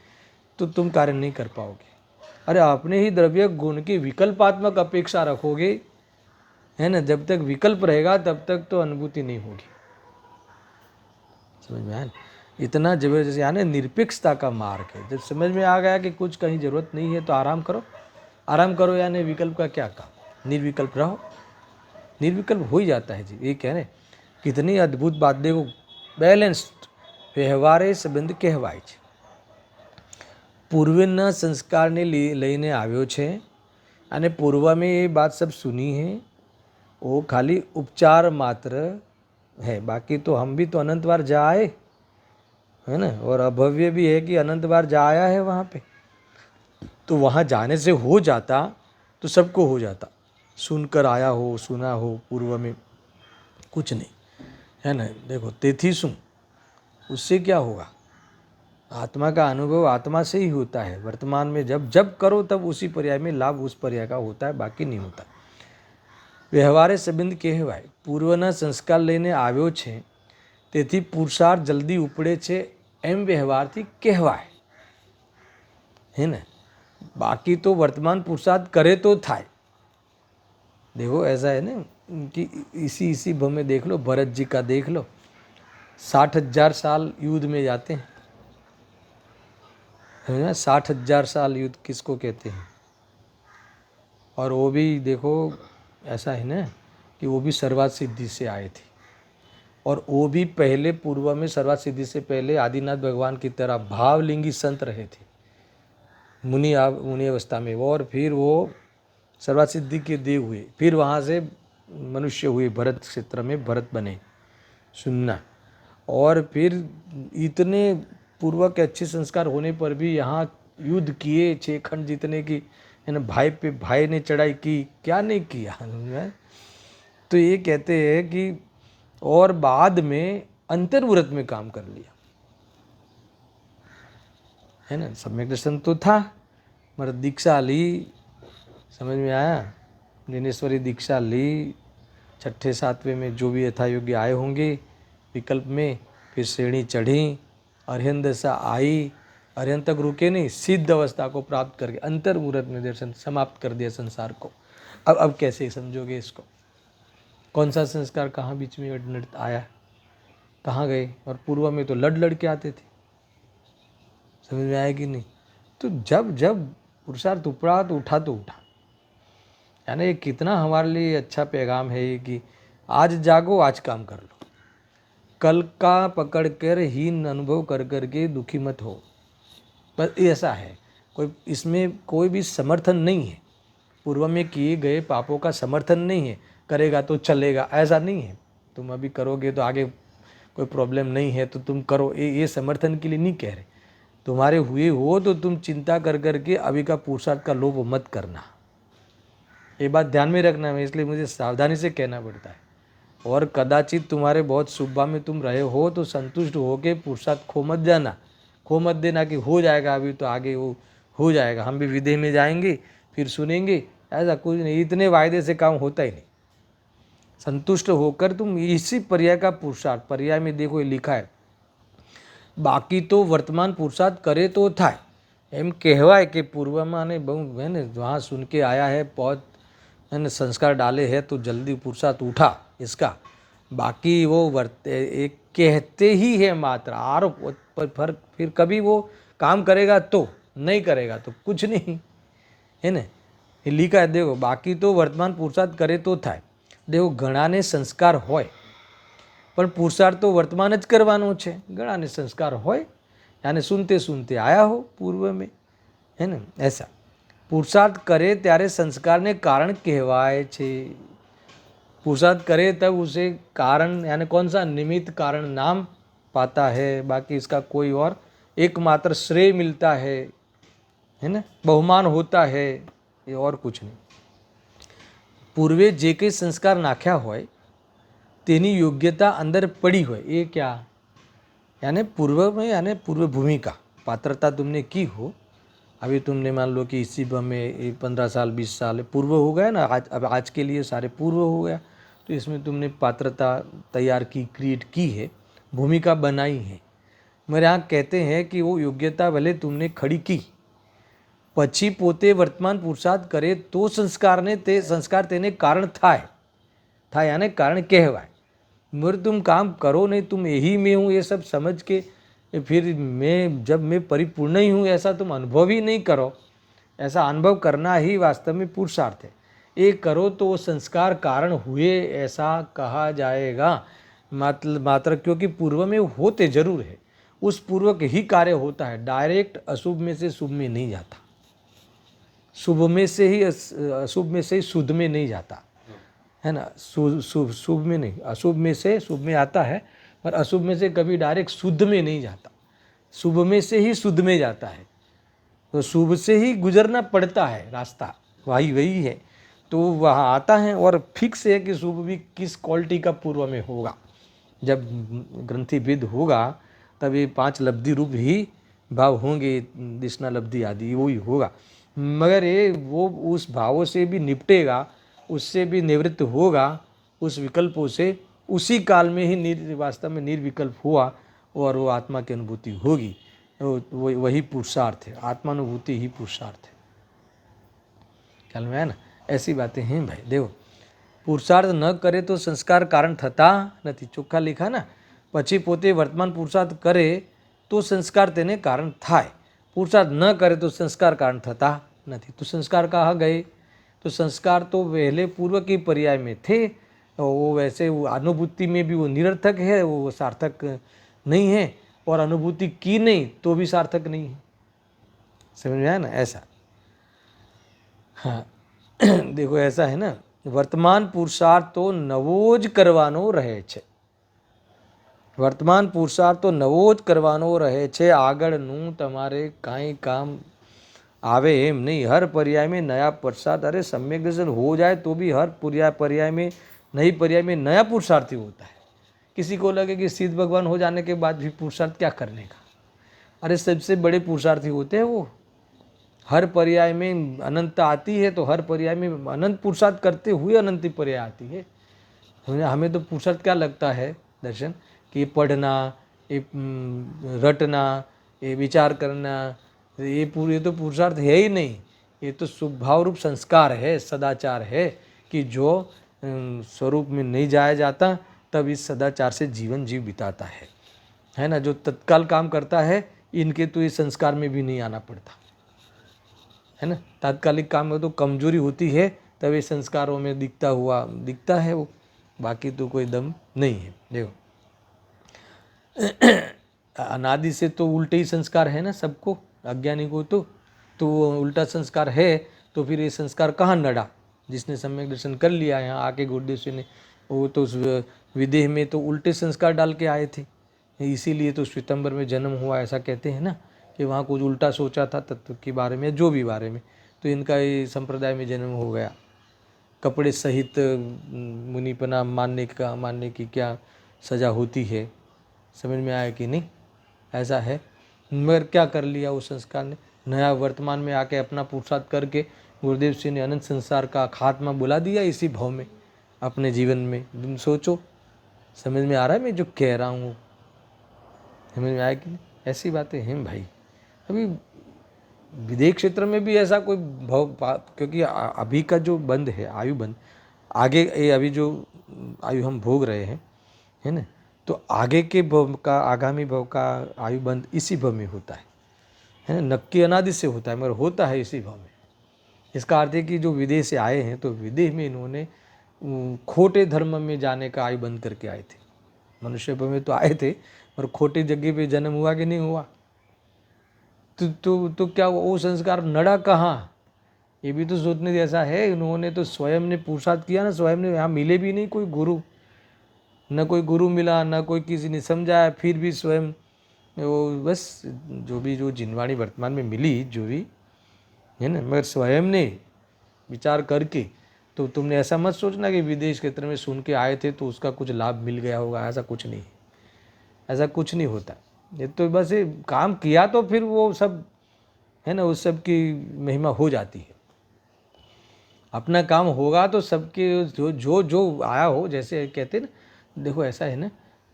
S1: तो तुम कार्य नहीं कर पाओगे। अरे अपने ही द्रव्य गुण की विकल्पात्मक अपेक्षा रखोगे, है ना, जब तक विकल्प रहेगा तब तक तो अनुभूति नहीं होगी। समझ में आया? इतना जबरदस्त, यानी निरपेक्षता का मार्ग है। जब समझ में आ गया कि कुछ कहीं जरूरत नहीं है तो आराम करो, यानी विकल्प का क्या काम, निर्विकल्प रहो, निर्विकल्प हो ही जाता है जी। ये कह रहे कितनी अद्भुत बात, देखो, બેલેન્સ્ડ વ્યવહારે સંબંધ કહેવાય છે। પૂર્વના સંસ્કારને લઈને આવ્યો છે અને પૂર્વમાં ये बात सब सुनी है, वो खाली उपचार मात्र है, बाकी तो हम भी तो अनंत बार जा आए, है ना, और अभव्य भी है कि अनंत बार जा आया है वहाँ पे, तो वहाँ जाने से हो जाता तो सबको हो जाता। सुनकर आया हो, सुना हो पूर्व में, कुछ नहीं, है ना। देखो तेथी सुन, उससे क्या होगा? आत्मा का अनुभव आत्मा से ही होता है। वर्तमान में जब करो तब उसी पर्याय में लाभ उस पर्याय का होता है, बाकी नहीं होता। વ્યવહારે સંબંધ કહેવાય, પૂર્વના સંસ્કાર લઈને આવ્યો છે તેથી પુરુષાર્થ જલ્દી ઉપડે છે એમ વ્યવહારથી કહેવાય, है ना, बाकी तो वर्तमान पुरुषार्थ करे तो थाय। देखो ऐसा है ना कि इसी भव में देख लो, भरत जी का देख लो, 60,000 साल युद्ध में जाते हैं, है ना। 60,000 साल युद्ध किसको कहते हैं? और वो भी देखो ऐसा है ना कि वो भी सर्वात सिद्धि से आए थे, और वो भी पहले पूर्व में सर्वात सिद्धि से पहले आदिनाथ भगवान की तरह भावलिंगी संत रहे थे मुनि अवस्था में, और फिर वो सर्वात सिद्धि के देव हुए, फिर वहाँ से मनुष्य हुए, भरत क्षेत्र में भरत बने, सुनना। और फिर इतने पूर्व के अच्छे संस्कार होने पर भी यहाँ युद्ध किए 6 खंड जीतने की, है ना, भाई पे भाई ने चढ़ाई की, क्या नहीं किया। तो ये कहते हैं कि और बाद में अंतर्व्रत में काम कर लिया, है ना। सम्यक दर्शन तो था, मगर दीक्षा ली, समझ में आया, दिनेश्वरी दीक्षा ली, छठे सातवें में जो भी यथा योग्य आए होंगे विकल्प में, फिर श्रेणी चढ़ी, अर्हंत दशा आई, अर्हंत तक रुके नहीं, सिद्ध अवस्था को प्राप्त करके अंतर मुहूर्त में दर्शन समाप्त कर दिया संसार को। अब कैसे समझोगे इसको? कौन सा संस्कार कहाँ बीच में आया, कहाँ गए? और पूर्व में तो लड़ के आते थे, समझ में आया कि नहीं? तो जब जब पुरुषार्थ उपड़ा तो उठा तो उठा। यानी ये कितना हमारे लिए अच्छा पैगाम है ये कि आज जागो, आज काम कर लो, कल का पकड़ कर हीन अनुभव कर करके दुखी मत हो। बस ऐसा है, कोई इसमें कोई भी समर्थन नहीं है, पूर्व में किए गए पापों का समर्थन नहीं है, करेगा तो चलेगा ऐसा नहीं है। तुम अभी करोगे तो आगे कोई प्रॉब्लम नहीं है तो तुम करो, ये समर्थन के लिए नहीं कह रहे। तुम्हारे हुए हो तो तुम चिंता कर करके अभी का पुरुषार्थ का लोभ मत करना, ये बात ध्यान में रखना है, इसलिए मुझे सावधानी से कहना पड़ता है। और कदाचित तुम्हारे बहुत शुभा में तुम रहे हो तो संतुष्ट हो के पुरुषार्थ खो मत जाना, खो मत देना कि हो जाएगा अभी तो आगे वो हो जाएगा, हम भी विदेह में जाएंगे फिर सुनेंगे, ऐसा कुछ नहीं, इतने वायदे से काम होता ही नहीं। संतुष्ट होकर तुम इसी पर्याय का पुरुषार्थ, पर्याय में देखो ये लिखा है, बाकी तो वर्तमान पुरुषार्थ करे तो થાય એમ કહેવાય કે પૂર્વમાં ને બહુ है ना वहाँ सुन के आया है, बहुत है ना संस्कार डाले हैं तो जल्दी पुरुषार्थ उठा इसका। बाकी वो एक कहते ही है मात्र, आरोप पर फिर कभी वो काम करेगा तो, नहीं करेगा तो कुछ नहीं, है ना। ये लिखा है देखो, बाकी तो वर्तमान पुरुषार्थ करे तो થાય। देखो ઘણાને સંસ્કાર હોય પણ પુરુષાર્થ તો વર્તમાન જ કરવાનો છે, ઘણાને સંસ્કાર હોય यानी सुनते सुनते आया हो पूर्व में, है ना। ऐसा पुरुषार्थ करे ત્યારે संस्कारने कारण कहवाय छे, पुरुषार्थ करे तब उसे कारण यानी कौन सा निमित्त कारण नाम पाता है, बाकी इसका कोई और एकमात्र श्रेय मिलता है ना, बहुमान होता है, ये और कुछ नहीं। पूर्वे जे कई संस्कार नाख्या होय तेनी योग्यता अंदर पड़ी हो, ये क्या यानी पूर्व में, यानी पूर्व भूमिका पात्रता तुमने की हो, अभी तुमने मान लो कि इसी में 15 साल 20 साल पूर्व हो गया ना, अब आज के लिए सारे पूर्व हो गया, तो इसमें तुमने पात्रता तैयार की, क्रिएट की है, भूमिका बनाई है। मेरे यहाँ कहते हैं कि वो योग्यता भले तुमने खड़ी की, પછી પોતે વર્તમાન પુરુષાર્થ કરે તો સંસ્કાર તેને કારણ થાય यानी कारण कहवाय। मगर तुम काम करो नहीं, तुम यही में हूँ ये सब समझ के फिर जब मैं परिपूर्ण ही हूँ ऐसा तुम अनुभव ही नहीं करो, ऐसा अनुभव करना ही वास्तव में पुरुषार्थ है। ये करो तो वो संस्कार कारण हुए ऐसा कहा जाएगा, मात्र क्योंकि पूर्व में होते जरूर है, उस पूर्वक ही कार्य होता है, डायरेक्ट अशुभ में से शुभ में नहीं जाता, शुभ में से ही अशुभ में से ही शुद्ध में नहीं जाता, है ना। शुभ में नहीं, अशुभ में से शुभ में आता है, पर अशुभ में से कभी डायरेक्ट शुद्ध में नहीं जाता, शुभ में से ही शुद्ध में जाता है, तो शुभ से ही गुजरना पड़ता है रास्ता, वही है, तो वहाँ आता है। और फिक्स है कि शुभ भी किस क्वालिटी का पूर्व में होगा, जब ग्रंथिविद होगा तब ये 5 लब्धि रूप ही भाव होंगे, दिशना लब्धि आदि वही होगा, मगर ये वो उस भावों से भी निपटेगा, उससे भी निवृत्त होगा, उस विकल्पों से उसी काल में ही वास्तव में निर्विकल्प हुआ और वो आत्मा की अनुभूति होगी, वही पुरुषार्थ है, आत्मानुभूति ही पुरुषार्थ है। ख्याल में है ना, ऐसी बातें हैं भाई। देखो पुरुषार्थ न करे तो संस्कार कारण थता नहीं, चोख्खा लिखा ना, પછી પોતે વર્તમાન પુરુષાર્થ કરે તો સંસ્કાર તેને કારણ થાય, पुरुषार्थ न करे तो संस्कार कारण थता नहीं। तो संस्कार कहाँ गए? तो संस्कार तो पहले पूर्व के पर्याय में थे, वो वैसे वो अनुभूति में भी वो निरर्थक है, वो सार्थक नहीं है, और अनुभूति की नहीं तो भी सार्थक नहीं है, समझ में आया ना। ऐसा हाँ देखो ऐसा है ना, वर्तमान पुरुषार्थ तो नवो ज करवानो रहे छे, वर्तमान पुरुषार्थ तो नवो ज करवानो रहे छे, આગળનું તમારે કાંઈ કામ आवे एम नहीं। हर पर्याय में नया पुरुषार्थ, अरे सम्यक दर्शन हो जाए तो भी हर पर्याय में नई पर्याय में नया पुरुषार्थ ही होता है। किसी को लगे कि सिद्ध भगवान हो जाने के बाद भी पुरुषार्थ क्या करने का, अरे सबसे बड़े पुरुषार्थी होते हैं वो। हर पर्याय में अनंत आती है तो हर पर्याय में अनंत पुरुषार्थ करते हुए अनंत पर्याय आती है। हमें तो पुरुषार्थ क्या लगता है दर्शन, कि ये पढ़ना, ये रटना, ये विचार करना, ये तो पुरुषार्थ है ही नहीं। ये तो स्वभाव रूप संस्कार है, सदाचार है, कि जो स्वरूप में नहीं जाया जाता तब इस सदाचार से जीवन जीव बिताता है ना। जो तत्काल काम करता है इनके तो इस संस्कार में भी नहीं आना पड़ता है ना। तात्कालिक काम में तो कमजोरी होती है तब ये संस्कारों में दिखता है वो, बाकी तो कोई दम नहीं है। देखो अनादि से तो उल्टे ही संस्कार है ना सबको, अज्ञानी को तो वो उल्टा संस्कार है। तो फिर ये संस्कार कहाँ नड़ा, जिसने सम्यक दर्शन कर लिया यहाँ आके गुरुदेव से ने, वो तो उस विदेह में तो उल्टे संस्कार डाल के आए थे, इसीलिए तो श्वेतंबर में जन्म हुआ ऐसा कहते हैं ना, कि वहाँ कुछ उल्टा सोचा था तत्व के बारे में, जो भी बारे में, तो इनका ये संप्रदाय में जन्म हो गया। कपड़े सहित मुनिपना मानने की क्या सज़ा होती है, समझ में आया कि नहीं, ऐसा है। मगर क्या कर लिया उस संस्कार ने, नया वर्तमान में आके अपना पुरुषार्थ करके गुरुदेव सिंह ने अनंत संसार का खात्मा बुला दिया इसी भाव में अपने जीवन में। तुम सोचो, समझ में आ रहा है मैं जो कह रहा हूँ, समझ में आया कि नहीं, ऐसी बातें हैं भाई। अभी विदेश क्षेत्र में भी ऐसा कोई भाव, क्योंकि अभी का जो बंद है आयु बंद, आगे ये अभी जो आयु हम भोग रहे हैं है ना, तो आगे के भव का, आगामी भव का आयु बंद इसी भव में होता है ना। नक्की अनादि से होता है मगर होता है इसी भव में। इसका अर्थ है कि जो विदेश से आए हैं तो विदेह में इन्होंने खोटे धर्म में जाने का आयु बंद करके आए थे। मनुष्य भव में तो आए थे और खोटी जगह पे जन्म हुआ कि नहीं हुआ, तो क्या वो संस्कार नड़ा कहाँ, ये भी तो सोचने जैसा है। इन्होंने तो स्वयं ने पुरुषार्थ किया ना, स्वयं ने, यहाँ मिले भी नहीं कोई गुरु, न कोई गुरु मिला, न कोई किसी ने समझाया, फिर भी स्वयं वो बस जो जिनवाणी वर्तमान में मिली जो भी है ना, मगर स्वयं ने विचार करके। तो तुमने ऐसा मत सोचना कि विदेश क्षेत्र में सुन के आए थे तो उसका कुछ लाभ मिल गया होगा, ऐसा कुछ नहीं, ऐसा कुछ नहीं होता। ये तो बस ये काम किया तो फिर वो सब है ना, उस सब की महिमा हो जाती है। अपना काम होगा तो सबके जो आया हो, जैसे कहते हैं ना, देखो ऐसा है ना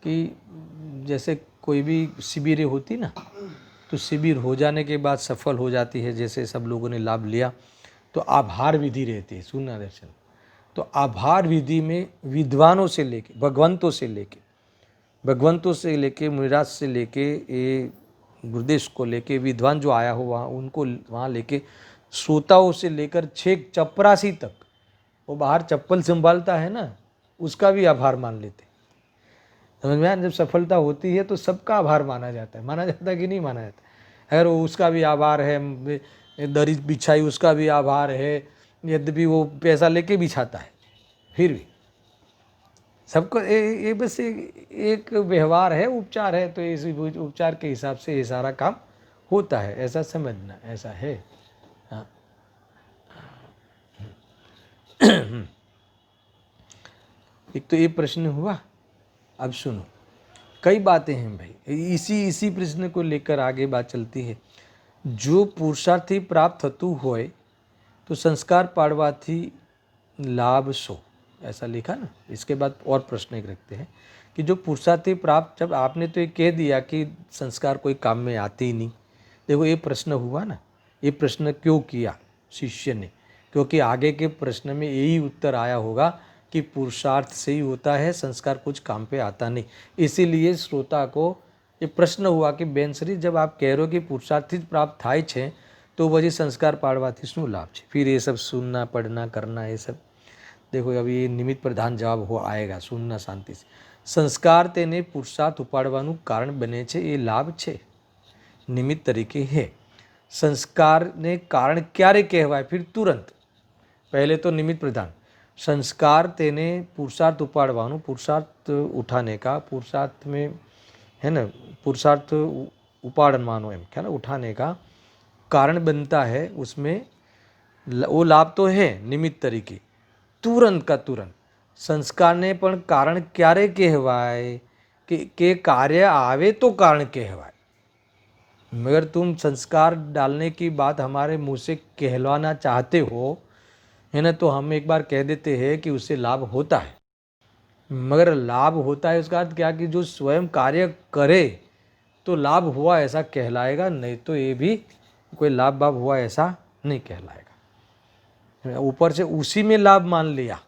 S1: कि जैसे कोई भी शिविर होती ना, तो शिविर हो जाने के बाद सफल हो जाती है, जैसे सब लोगों ने लाभ लिया तो आभार विधि रहती है, सुनना दर्शन। तो आभार विधि में विद्वानों से लेके भगवंतों से लेके मुनिराज से लेके ये गुरुदेव को लेके विद्वान जो आया हो वहाँ, उनको वहाँ लेके श्रोताओं से लेकर छेक चपरासी तक, वो बाहर चप्पल संभालता है ना, उसका भी आभार मान लेते। समझ में आया, जब सफलता होती है तो सबका आभार माना जाता है कि नहीं माना जाता। अगर वो उसका भी आभार है, दरी बिछाई उसका भी आभार है, यद्यपि वो पैसा लेके बिछाता है, फिर भी सबको ये बस एक व्यवहार है, उपचार है, तो इस उपचार के हिसाब से ये सारा काम होता है, ऐसा समझना, ऐसा है। हाँ एक तो ये प्रश्न हुआ। अब सुनो, कई बातें हैं भाई, इसी प्रश्न को लेकर आगे बात चलती है। जो पुरुषार्थी प्राप्त थतु होए तो संस्कार पाड़वाथी लाभ सो, ऐसा लिखा ना। इसके बाद और प्रश्न एक रखते हैं कि जो पुरुषार्थी प्राप्त, जब आपने तो ये कह दिया कि संस्कार कोई काम में आते ही नहीं, देखो ये प्रश्न हुआ ना, ये प्रश्न क्यों किया शिष्य ने, क्योंकि आगे के प्रश्न में यही उत्तर आया होगा कि पुरुषार्थ से ही होता है, संस्कार कुछ काम पे आता नहीं। इसीलिए श्रोता को ये प्रश्न हुआ कि बेनसरी, जब आप कह रहे हो कि पुरुषार्थी प्राप्त થાય છે तो वही संस्कार पाड़वाથી શું लाभ છે, फिर ये सब सुनना पढ़ना करना ये सब। देखो अभी ये निमित्त प्रधान जवाब हो आएगा, सुनना शांति से। संस्कार તેને પુરુષાર્થ ઉપાડવાનું કારણ બને છે, એ લાભ છે, નિમિત્ત તરીકે है। संस्कार ने कारण क्यारे कहवाय, फिर तुरंत, पहले तो निमित्त प्रधान, संस्कार તેને पुरुषार्थ उपाड़વાનું, पुरुषार्थ उठाने का, पुरुषार्थ में है ना, पुरुषार्थ उपाड़न मानो एम क्या ना, उठाने का कारण बनता है, उसमें वो लाभ तो है निमित्त तरीके, तुरंत का तुरंत। संस्कार ने पण कारण क्यारे कहवाय, के कार्य आवे तो कारण कहवाय। मगर तुम संस्कार डालने की बात हमारे मुंह से कहलवाना चाहते हो, है ना, तो हम एक बार कह देते हैं कि उससे लाभ होता है। मगर लाभ होता है उसका अर्थ क्या कि जो स्वयं कार्य करे तो लाभ हुआ ऐसा कहलाएगा, नहीं तो ये भी कोई लाभ हुआ ऐसा नहीं कहलाएगा। ऊपर से उसी में लाभ मान लिया,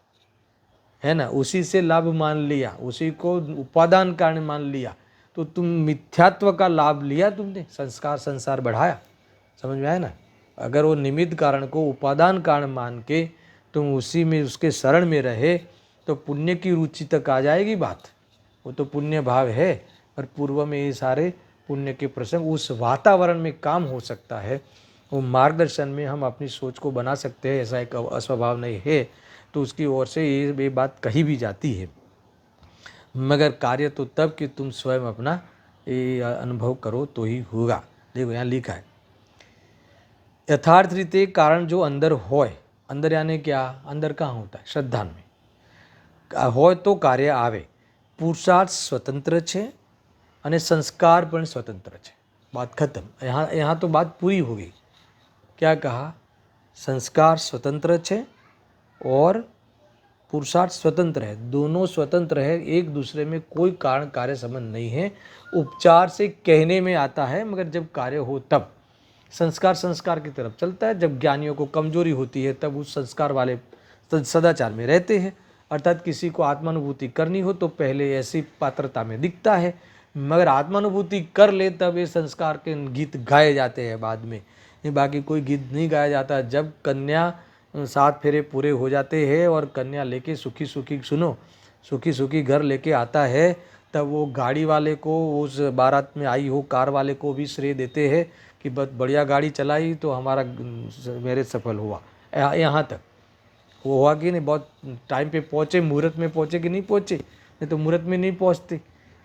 S1: है ना, उसी से लाभ मान लिया, उसी को उपादान कारण मान लिया, तो तुम मिथ्यात्व का लाभ लिया, तुमने संसार बढ़ाया। समझ में आया ना। अगर वो निमित्त कारण को उपादान कारण मान के तुम उसी में उसके शरण में रहे तो पुण्य की रुचि तक आ जाएगी बात। वो तो पुण्य भाव है, और पूर्व में ये सारे पुण्य के प्रसंग उस वातावरण में काम हो सकता है। वो मार्गदर्शन में हम अपनी सोच को बना सकते हैं, ऐसा एक अस्वभाव नहीं है, तो उसकी ओर से ये बात कही भी जाती है। मगर कार्य तो तब कि तुम स्वयं अपना ये अनुभव करो तो ही होगा। देखो यहाँ लिखा है, यथार्थ रीते कारण जो अंदर होय, अंदर यानी क्या, अंदर कहाँ होता है, श्रद्धा में હોય તો કાર્ય આવે। પુરુષાર્થ स्वतंत्र છે અને संस्कार પણ स्वतंत्र છે। बात खत्म। यहाँ तो बात पूरी हो गई। क्या कहा, संस्कार स्वतंत्र છે और पुरुषार्थ स्वतंत्र है, दोनों स्वतंत्र है, एक दूसरे में कोई कारण कार्य संबंध नहीं है। उपचार से कहने में आता है, मगर जब कार्य हो तब संस्कार की तरफ चलता है। जब ज्ञानियों को कमजोरी होती है तब उस संस्कार वाले सदाचार में रहते हैं। अर्थात किसी को आत्मानुभूति करनी हो तो पहले ऐसी पात्रता में दिखता है, मगर आत्मानुभूति कर ले तब ये संस्कार के गीत गाए जाते हैं बाद में। ये बाकी कोई गीत नहीं गाया जाता। जब कन्या 7 फेरे पूरे हो जाते हैं और कन्या लेके सुखी सुखी घर लेके आता है, तब वो गाड़ी वाले को, उस बारात में आई हो कार वाले को भी श्रेय देते हैं कि बस बढ़िया गाड़ी चलाई तो हमारा मैरिज सफल हुआ। यहाँ तक वो हुआ कि नहीं, बहुत टाइम पे पहुँचे, मुहूर्त में पहुँचे कि नहीं पहुँचे, नहीं तो मुहूर्त में नहीं पहुँचते।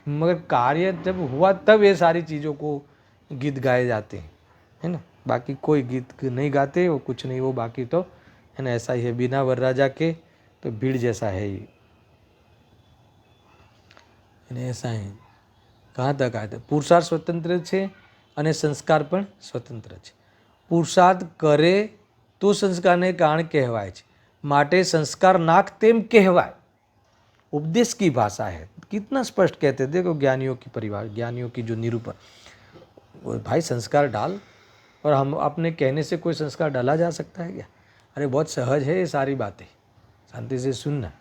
S1: मगर कार्य जब हुआ तब ये सारी चीज़ों को गीत गाए जाते हैं, है ना। बाकी कोई गीत नहीं गाते, वो कुछ नहीं, वो बाकी तो है ना, ऐसा ही है। बिना वरराजा के तो भीड़ जैसा है ये, ऐसा है। कहाँ तक आए थे, पुरुषार्थ स्वतंत्र છે અને સંસ્કાર પણ સ્વતંત્ર છે। પુરુષાર્થ કરે તો સંસ્કારને કારણ કહેવાય છે, માટે संस्कार नाक तेम कहवाय। उपदेश की भाषा है, कितना स्पष्ट कहते। देखो ज्ञानियों की परिभाषा, ज्ञानियों की जो निरूपण, भाई संस्कार डाल, और हम अपने कहने से कोई संस्कार डाला जा सकता है क्या? अरे बहुत सहज है ये सारी बातें, शांति से सुनना।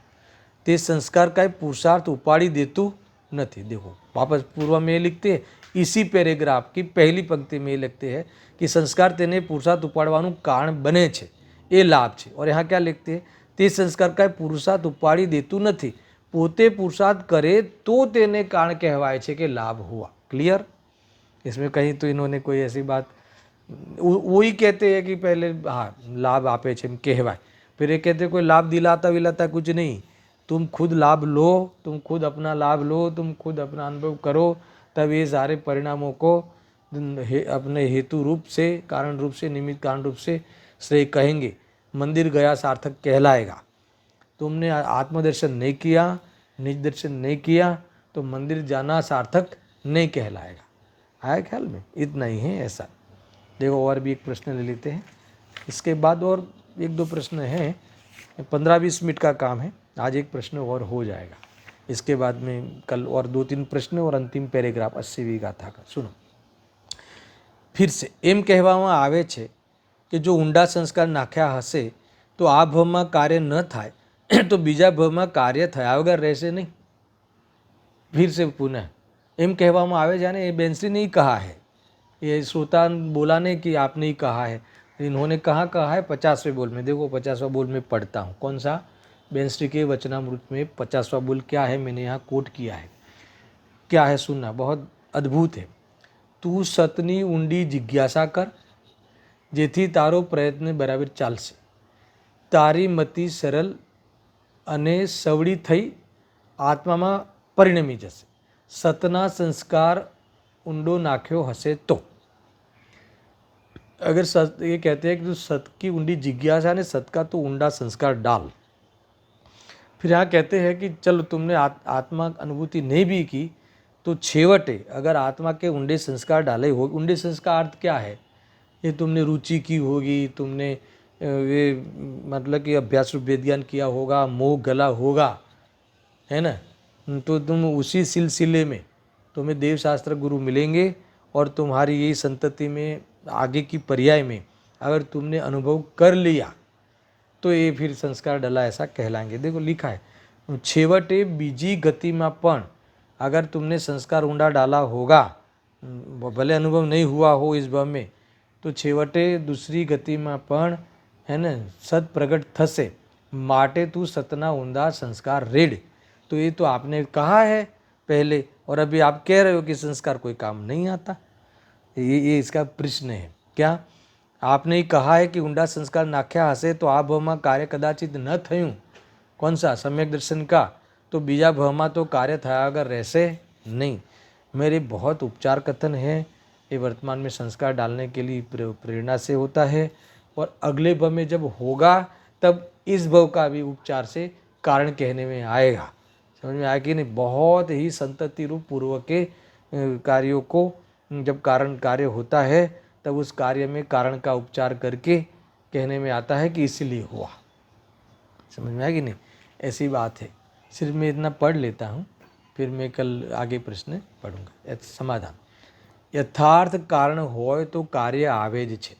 S1: ते संस्कार का पुरुषार्थ उपाड़ी देतु नहीं। देखो वापस पूर्व में लिखते हैं, इसी पैराग्राफ की पहली पंक्ति में लिखते हैं कि संस्कार तेने पुरुषार्थ उपाड़वानुं कारण बने छे, ये लाभ है। और यहाँ क्या लिखते हैं, ते संस्कार का पुरुषार्थ उपाड़ी देतु नहीं, पोते पुरुषार्थ करे तो तेने कारण कहवाय छे कि लाभ हुआ। क्लियर। इसमें कहीं तो इन्होंने कोई ऐसी बात, वही कहते हैं कि पहले हाँ लाभ आपे छे कहवाय, फिर ये कहते कोई लाभ दिलाता विलाता कुछ नहीं, तुम खुद लाभ लो, तुम खुद अपना लाभ लो, तुम खुद अपना अनुभव करो, तब ये सारे परिणामों को अपने हेतु रूप से, कारण रूप से, निमित्त कारण रूप से श्रेय कहेंगे। मंदिर गया सार्थक कहलाएगा। तुमने आत्मदर्शन नहीं किया, निज दर्शन नहीं किया, तो मंदिर जाना सार्थक नहीं कहलाएगा। आया ख्याल में? इतना ही है ऐसा। देखो और भी एक प्रश्न ले लेते हैं, इसके बाद और 1-2 प्रश्न हैं, 15-20 मिनट का काम है। आज एक प्रश्न और हो जाएगा, इसके बाद में कल और 2-3 प्रश्न और अंतिम पैराग्राफ 80वीं गाथा का। सुनो फिर से, एम कहेवामां आवे छे कि जो ઊંડા संस्कार नाख्या हशे तो आ भावमां कार्य न थाय तो बीजा भावमां कार्य थया वगर रहेशे नहीं। फिर से पुनः एम कहेवामां आवे, जाने ये बेंसरी नहीं कहा है, ये श्रोता बोला नहीं कि आपने ही कहा है, इन्होंने कहाँ कहा है, 50वें बोल में। देखो 50वां बोल में पढ़ता हूँ, कौन सा, बेंसरी के वचनामृत में 50वां बोल क्या है, मैंने यहाँ कोट किया है। क्या है सुनना, बहुत अद्भुत है। तू सतनी ऊंडी जिज्ञासा कर, जेथी तारो प्रयत्न बराबर चालશે। तारी मति सरल अने सवड़ी थई आत्मामां परिणमी जशे। सतना संस्कार ऊंडो नाख्यो हशे तो। अगर सत, ये कहते हैं कि सत की ऊंडी जिज्ञासा ने सत का तो ऊंडा संस्कार डाल। फिर यहाँ कहते हैं कि चलो तुमने आत्मा अनुभूति नहीं भी की तो छेवटे अगर आत्मा के उंडे संस्कार डाले हो, उंडे संस्कार अर्थ क्या है, ये तुमने रुचि की होगी, तुमने ये मतलब कि अभ्यास रूप वेद ज्ञान किया होगा, मोह गला होगा, है ना, तो तुम उसी सिलसिले में तुम्हें देव शास्त्र गुरु मिलेंगे और तुम्हारी यही संतति में आगे की पर्याय में अगर तुमने अनुभव कर लिया तो ये फिर संस्कार डला ऐसा कहलाएंगे। देखो लिखा है छेवटे बीजी गति में पण अगर तुमने संस्कार ऊंडा डाला होगा, भले अनुभव नहीं हुआ हो इस भाव में, तो छेवटे दूसरी गति में पण है ना सत प्रगट थसे माटे तू सतना ऊंडा संस्कार रेड। तो ये तो आपने कहा है पहले और अभी आप कह रहे हो कि संस्कार कोई काम नहीं आता। ये इसका प्रश्न है। क्या आपने कहा है कि ऊंडा संस्कार नाख्या हसे तो आ भावમાં कार्य कदाचित न थयूं, कौन सा सम्यक दर्शन का, तो बीजा भावમાં तो कार्य थया अगर रहसे नहीं। मेरे बहुत उपचार कथन है, ये वर्तमान में संस्कार डालने के लिए प्रेरणा से होता है और अगले भाव में जब होगा तब इस भाव का भी उपचार से कारण कहने में आएगा। समझ में आया कि नहीं। बहुत ही संतति रूप पूर्व के कार्यों को जब कारण कार्य होता है तब उस कार्य में कारण का उपचार करके कहने में आता है कि इसीलिए हुआ। समझ में आया कि नहीं, ऐसी बात है। सिर्फ मैं इतना पढ़ लेता हूँ, फिर मैं कल आगे प्रश्न पढ़ूंगा। समाधान यथार्थ कारण होय तो कार्य आवे ज छे।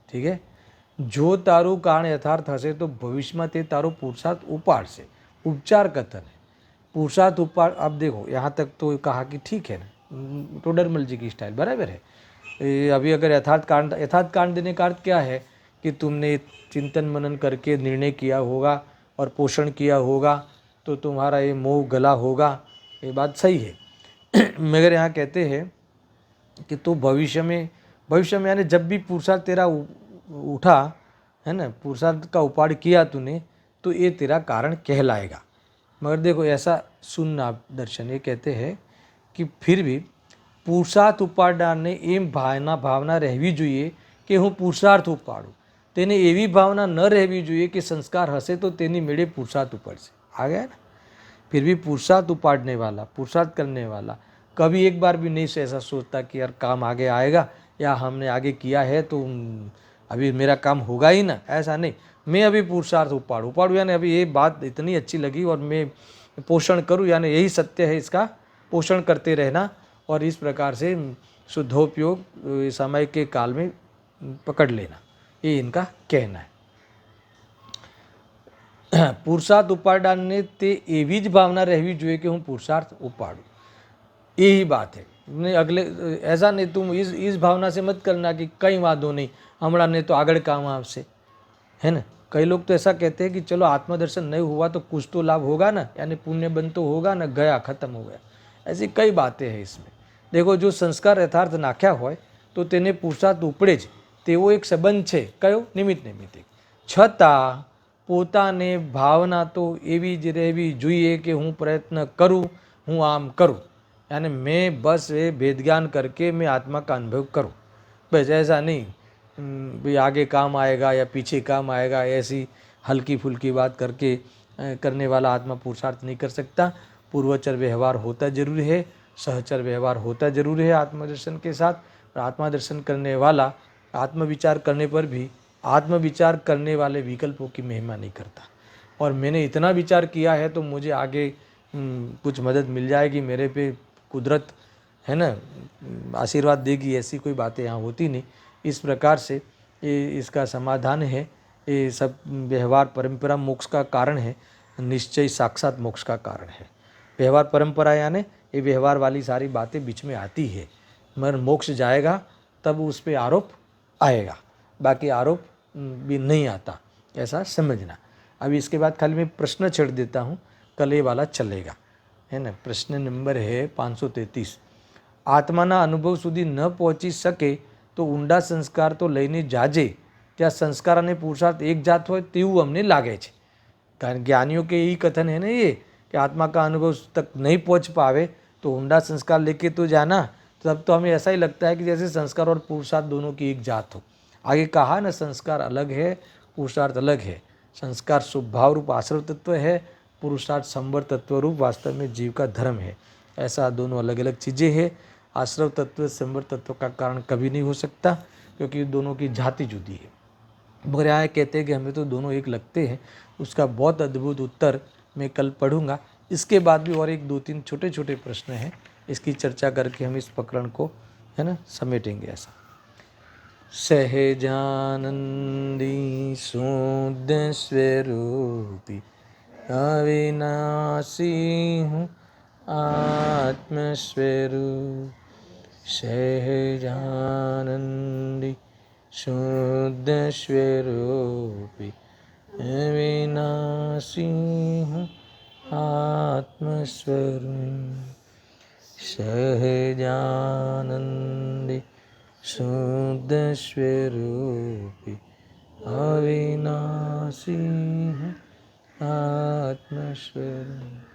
S1: ठीक है, जो तारू कारण यथार्थ हसे तो भविष्य में ते तारो पुरुषार्थ उपाड़शे। उपचार कथन है, पुरुषार्थ उपाड़। अब देखो यहाँ तक तो कहा कि ठीक है ना, टोडरमल जी की स्टाइल बराबर है। अभी अगर यथार्थ कारण देने का अर्थ क्या है कि तुमने चिंतन मनन करके निर्णय किया होगा और पोषण किया होगा तो तुम्हारा ये मोह गला होगा, ये बात सही है। मगर यहाँ कहते हैं कि तो भविष्य में यानी जब भी पुरुषार्थ तेरा उठा है ना, पुरुषार्थ का उपाड़ किया तूने, तो ये तेरा कारण कहलाएगा। मगर देखो ऐसा सुनना दर्शन, ये कहते हैं कि फिर भी पुरुषार्थ उपाડનારને એમ ભાવના રહેવી જોઈએ કે હું પુરુષાર્થ ઉપાડું, તેને એવી ભાવના ન રહેવી જોઈએ કે સંસ્કાર હશે તો તેની મેળે પુરુષાર્થ ઉપડશે। आ गया ना। फिर भी पुरुषार्थ उपाड़ने वाला, पुरुषार्थ करने वाला कभी एक बार भी नहीं ऐसा सोचता कि यार काम आगे आएगा या हमने आगे किया है तो अभी मेरा काम होगा ही ना, ऐसा नहीं। मैं अभी पुरुषार्थ उपाड़ूँ यानी अभी ये बात इतनी अच्छी लगी और मैं पोषण करूँ, यानी यही सत्य है, इसका पोषण करते रहना और इस प्रकार से शुद्धोपयोग समय के काल में पकड़ लेना, ये इनका कहना है। पुरुषार्थ उपाड़ने ते एवी ज भावना रहवी જોઈએ कि हूँ पुरुषार्थ उपाड़ूँ, यही बात है। नहीं अगले ऐसा नहीं, तुम इस भावना से मत करना कि कई वादों नहीं हमारा नहीं तो आगड़ काम आपसे, है ना। कई लोग तो ऐसा कहते हैं कि चलो आत्मदर्शन नहीं हुआ तो कुछ तो लाभ होगा ना, यानी पुण्य बन तो होगा ना, गया खत्म हो गया। ऐसी कई बातें हैं इसमें। देखो जो संस्कार यथार्थ नाख्या होय तो तेने पुरुषार्थ उपड़े ज तेवो एक संबंध छे, कयो निमित्त नैमित्तिक। छतां पोताने भावना तो एवी ज रहेवी जोईए कि हूँ प्रयत्न करूँ, हूँ आम करूँ, यानी मैं बस ये भेद ज्ञान करके मैं आत्मा का अनुभव करूँ, बस। ऐसा नहीं भाई आगे काम आएगा या पीछे काम आएगा, ऐसी हल्की फुल्की बात करके करने वाला आत्मा पुरुषार्थ नहीं कर सकता। पूर्वचर व्यवहार होता जरूर है, सहचर व्यवहार होता जरूर है आत्मदर्शन के साथ। और आत्मदर्शन करने वाला आत्मविचार करने पर भी आत्मविचार करने वाले विकल्पों की महिमा नहीं करता। और मैंने इतना विचार किया है तो मुझे आगे कुछ मदद मिल जाएगी, मेरे पे कुदरत है ना आशीर्वाद देगी, ऐसी कोई बातें यहाँ होती नहीं। इस प्रकार से ये इसका समाधान है। ये सब व्यवहार परंपरा मोक्ष का कारण है, निश्चय साक्षात मोक्ष का कारण है। व्यवहार परंपरा यानी ये व्यवहार वाली सारी बातें बीच में आती है, मगर मोक्ष जाएगा तब उस पर आरोप आएगा, बाकी आरोप भी नहीं आता, ऐसा समझना। अभी इसके बाद खाली मैं प्रश्न छेड़ देता हूँ, कल ये वाला चलेगा, है ना। प्रश्न नंबर है 533। आत्माना अनुभव सुधी न पहुँची सके तो ઊંડા સંસ્કાર તો લઈને જાજે, ત્યાં સંસ્કાર અને પુરુષાર્થ એક જાત હોય તેવું અમને લાગે છે। कारण ज्ञानियों के यही कथन है ना ये कि आत्मा का अनुभव तक नहीं पहुँच पावे तो ऊंडा संस्कार लेके तो जाना, तब तो हमें ऐसा ही लगता है कि जैसे संस्कार और पुरुषार्थ दोनों की एक जात हो। आगे कहा ना संस्कार अलग है, पुरुषार्थ अलग है। संस्कार स्वभाव रूप आश्रव तत्व है, पुरुषार्थ संवर तत्व रूप वास्तव में जीव का धर्म है। ऐसा दोनों अलग अलग चीज़ें हैं। आश्रव तत्व संवर तत्व का कारण कभी नहीं हो सकता, क्योंकि दोनों की जाति जुदी है। मगर यहाँ कहते हैं कि हमें तो दोनों एक लगते हैं। उसका बहुत अद्भुत उत्तर मैं कल पढ़ूंगा। इसके बाद भी और एक दो तीन छोटे छोटे प्रश्न हैं, इसकी चर्चा करके हम इस प्रकरण को है ना समेटेंगे। ऐसा सहजानंदी शुद्ध स्वरूपी अविनाशी हूँ आत्मस्वरूप। सहजानंदी शुद्ध स्वरूपी अविनाशी हूँ आत्मस्वरूप। सहजानंदी शुद्ध स्वरूपी अविनाशी हूँ आत्मस्वरूप।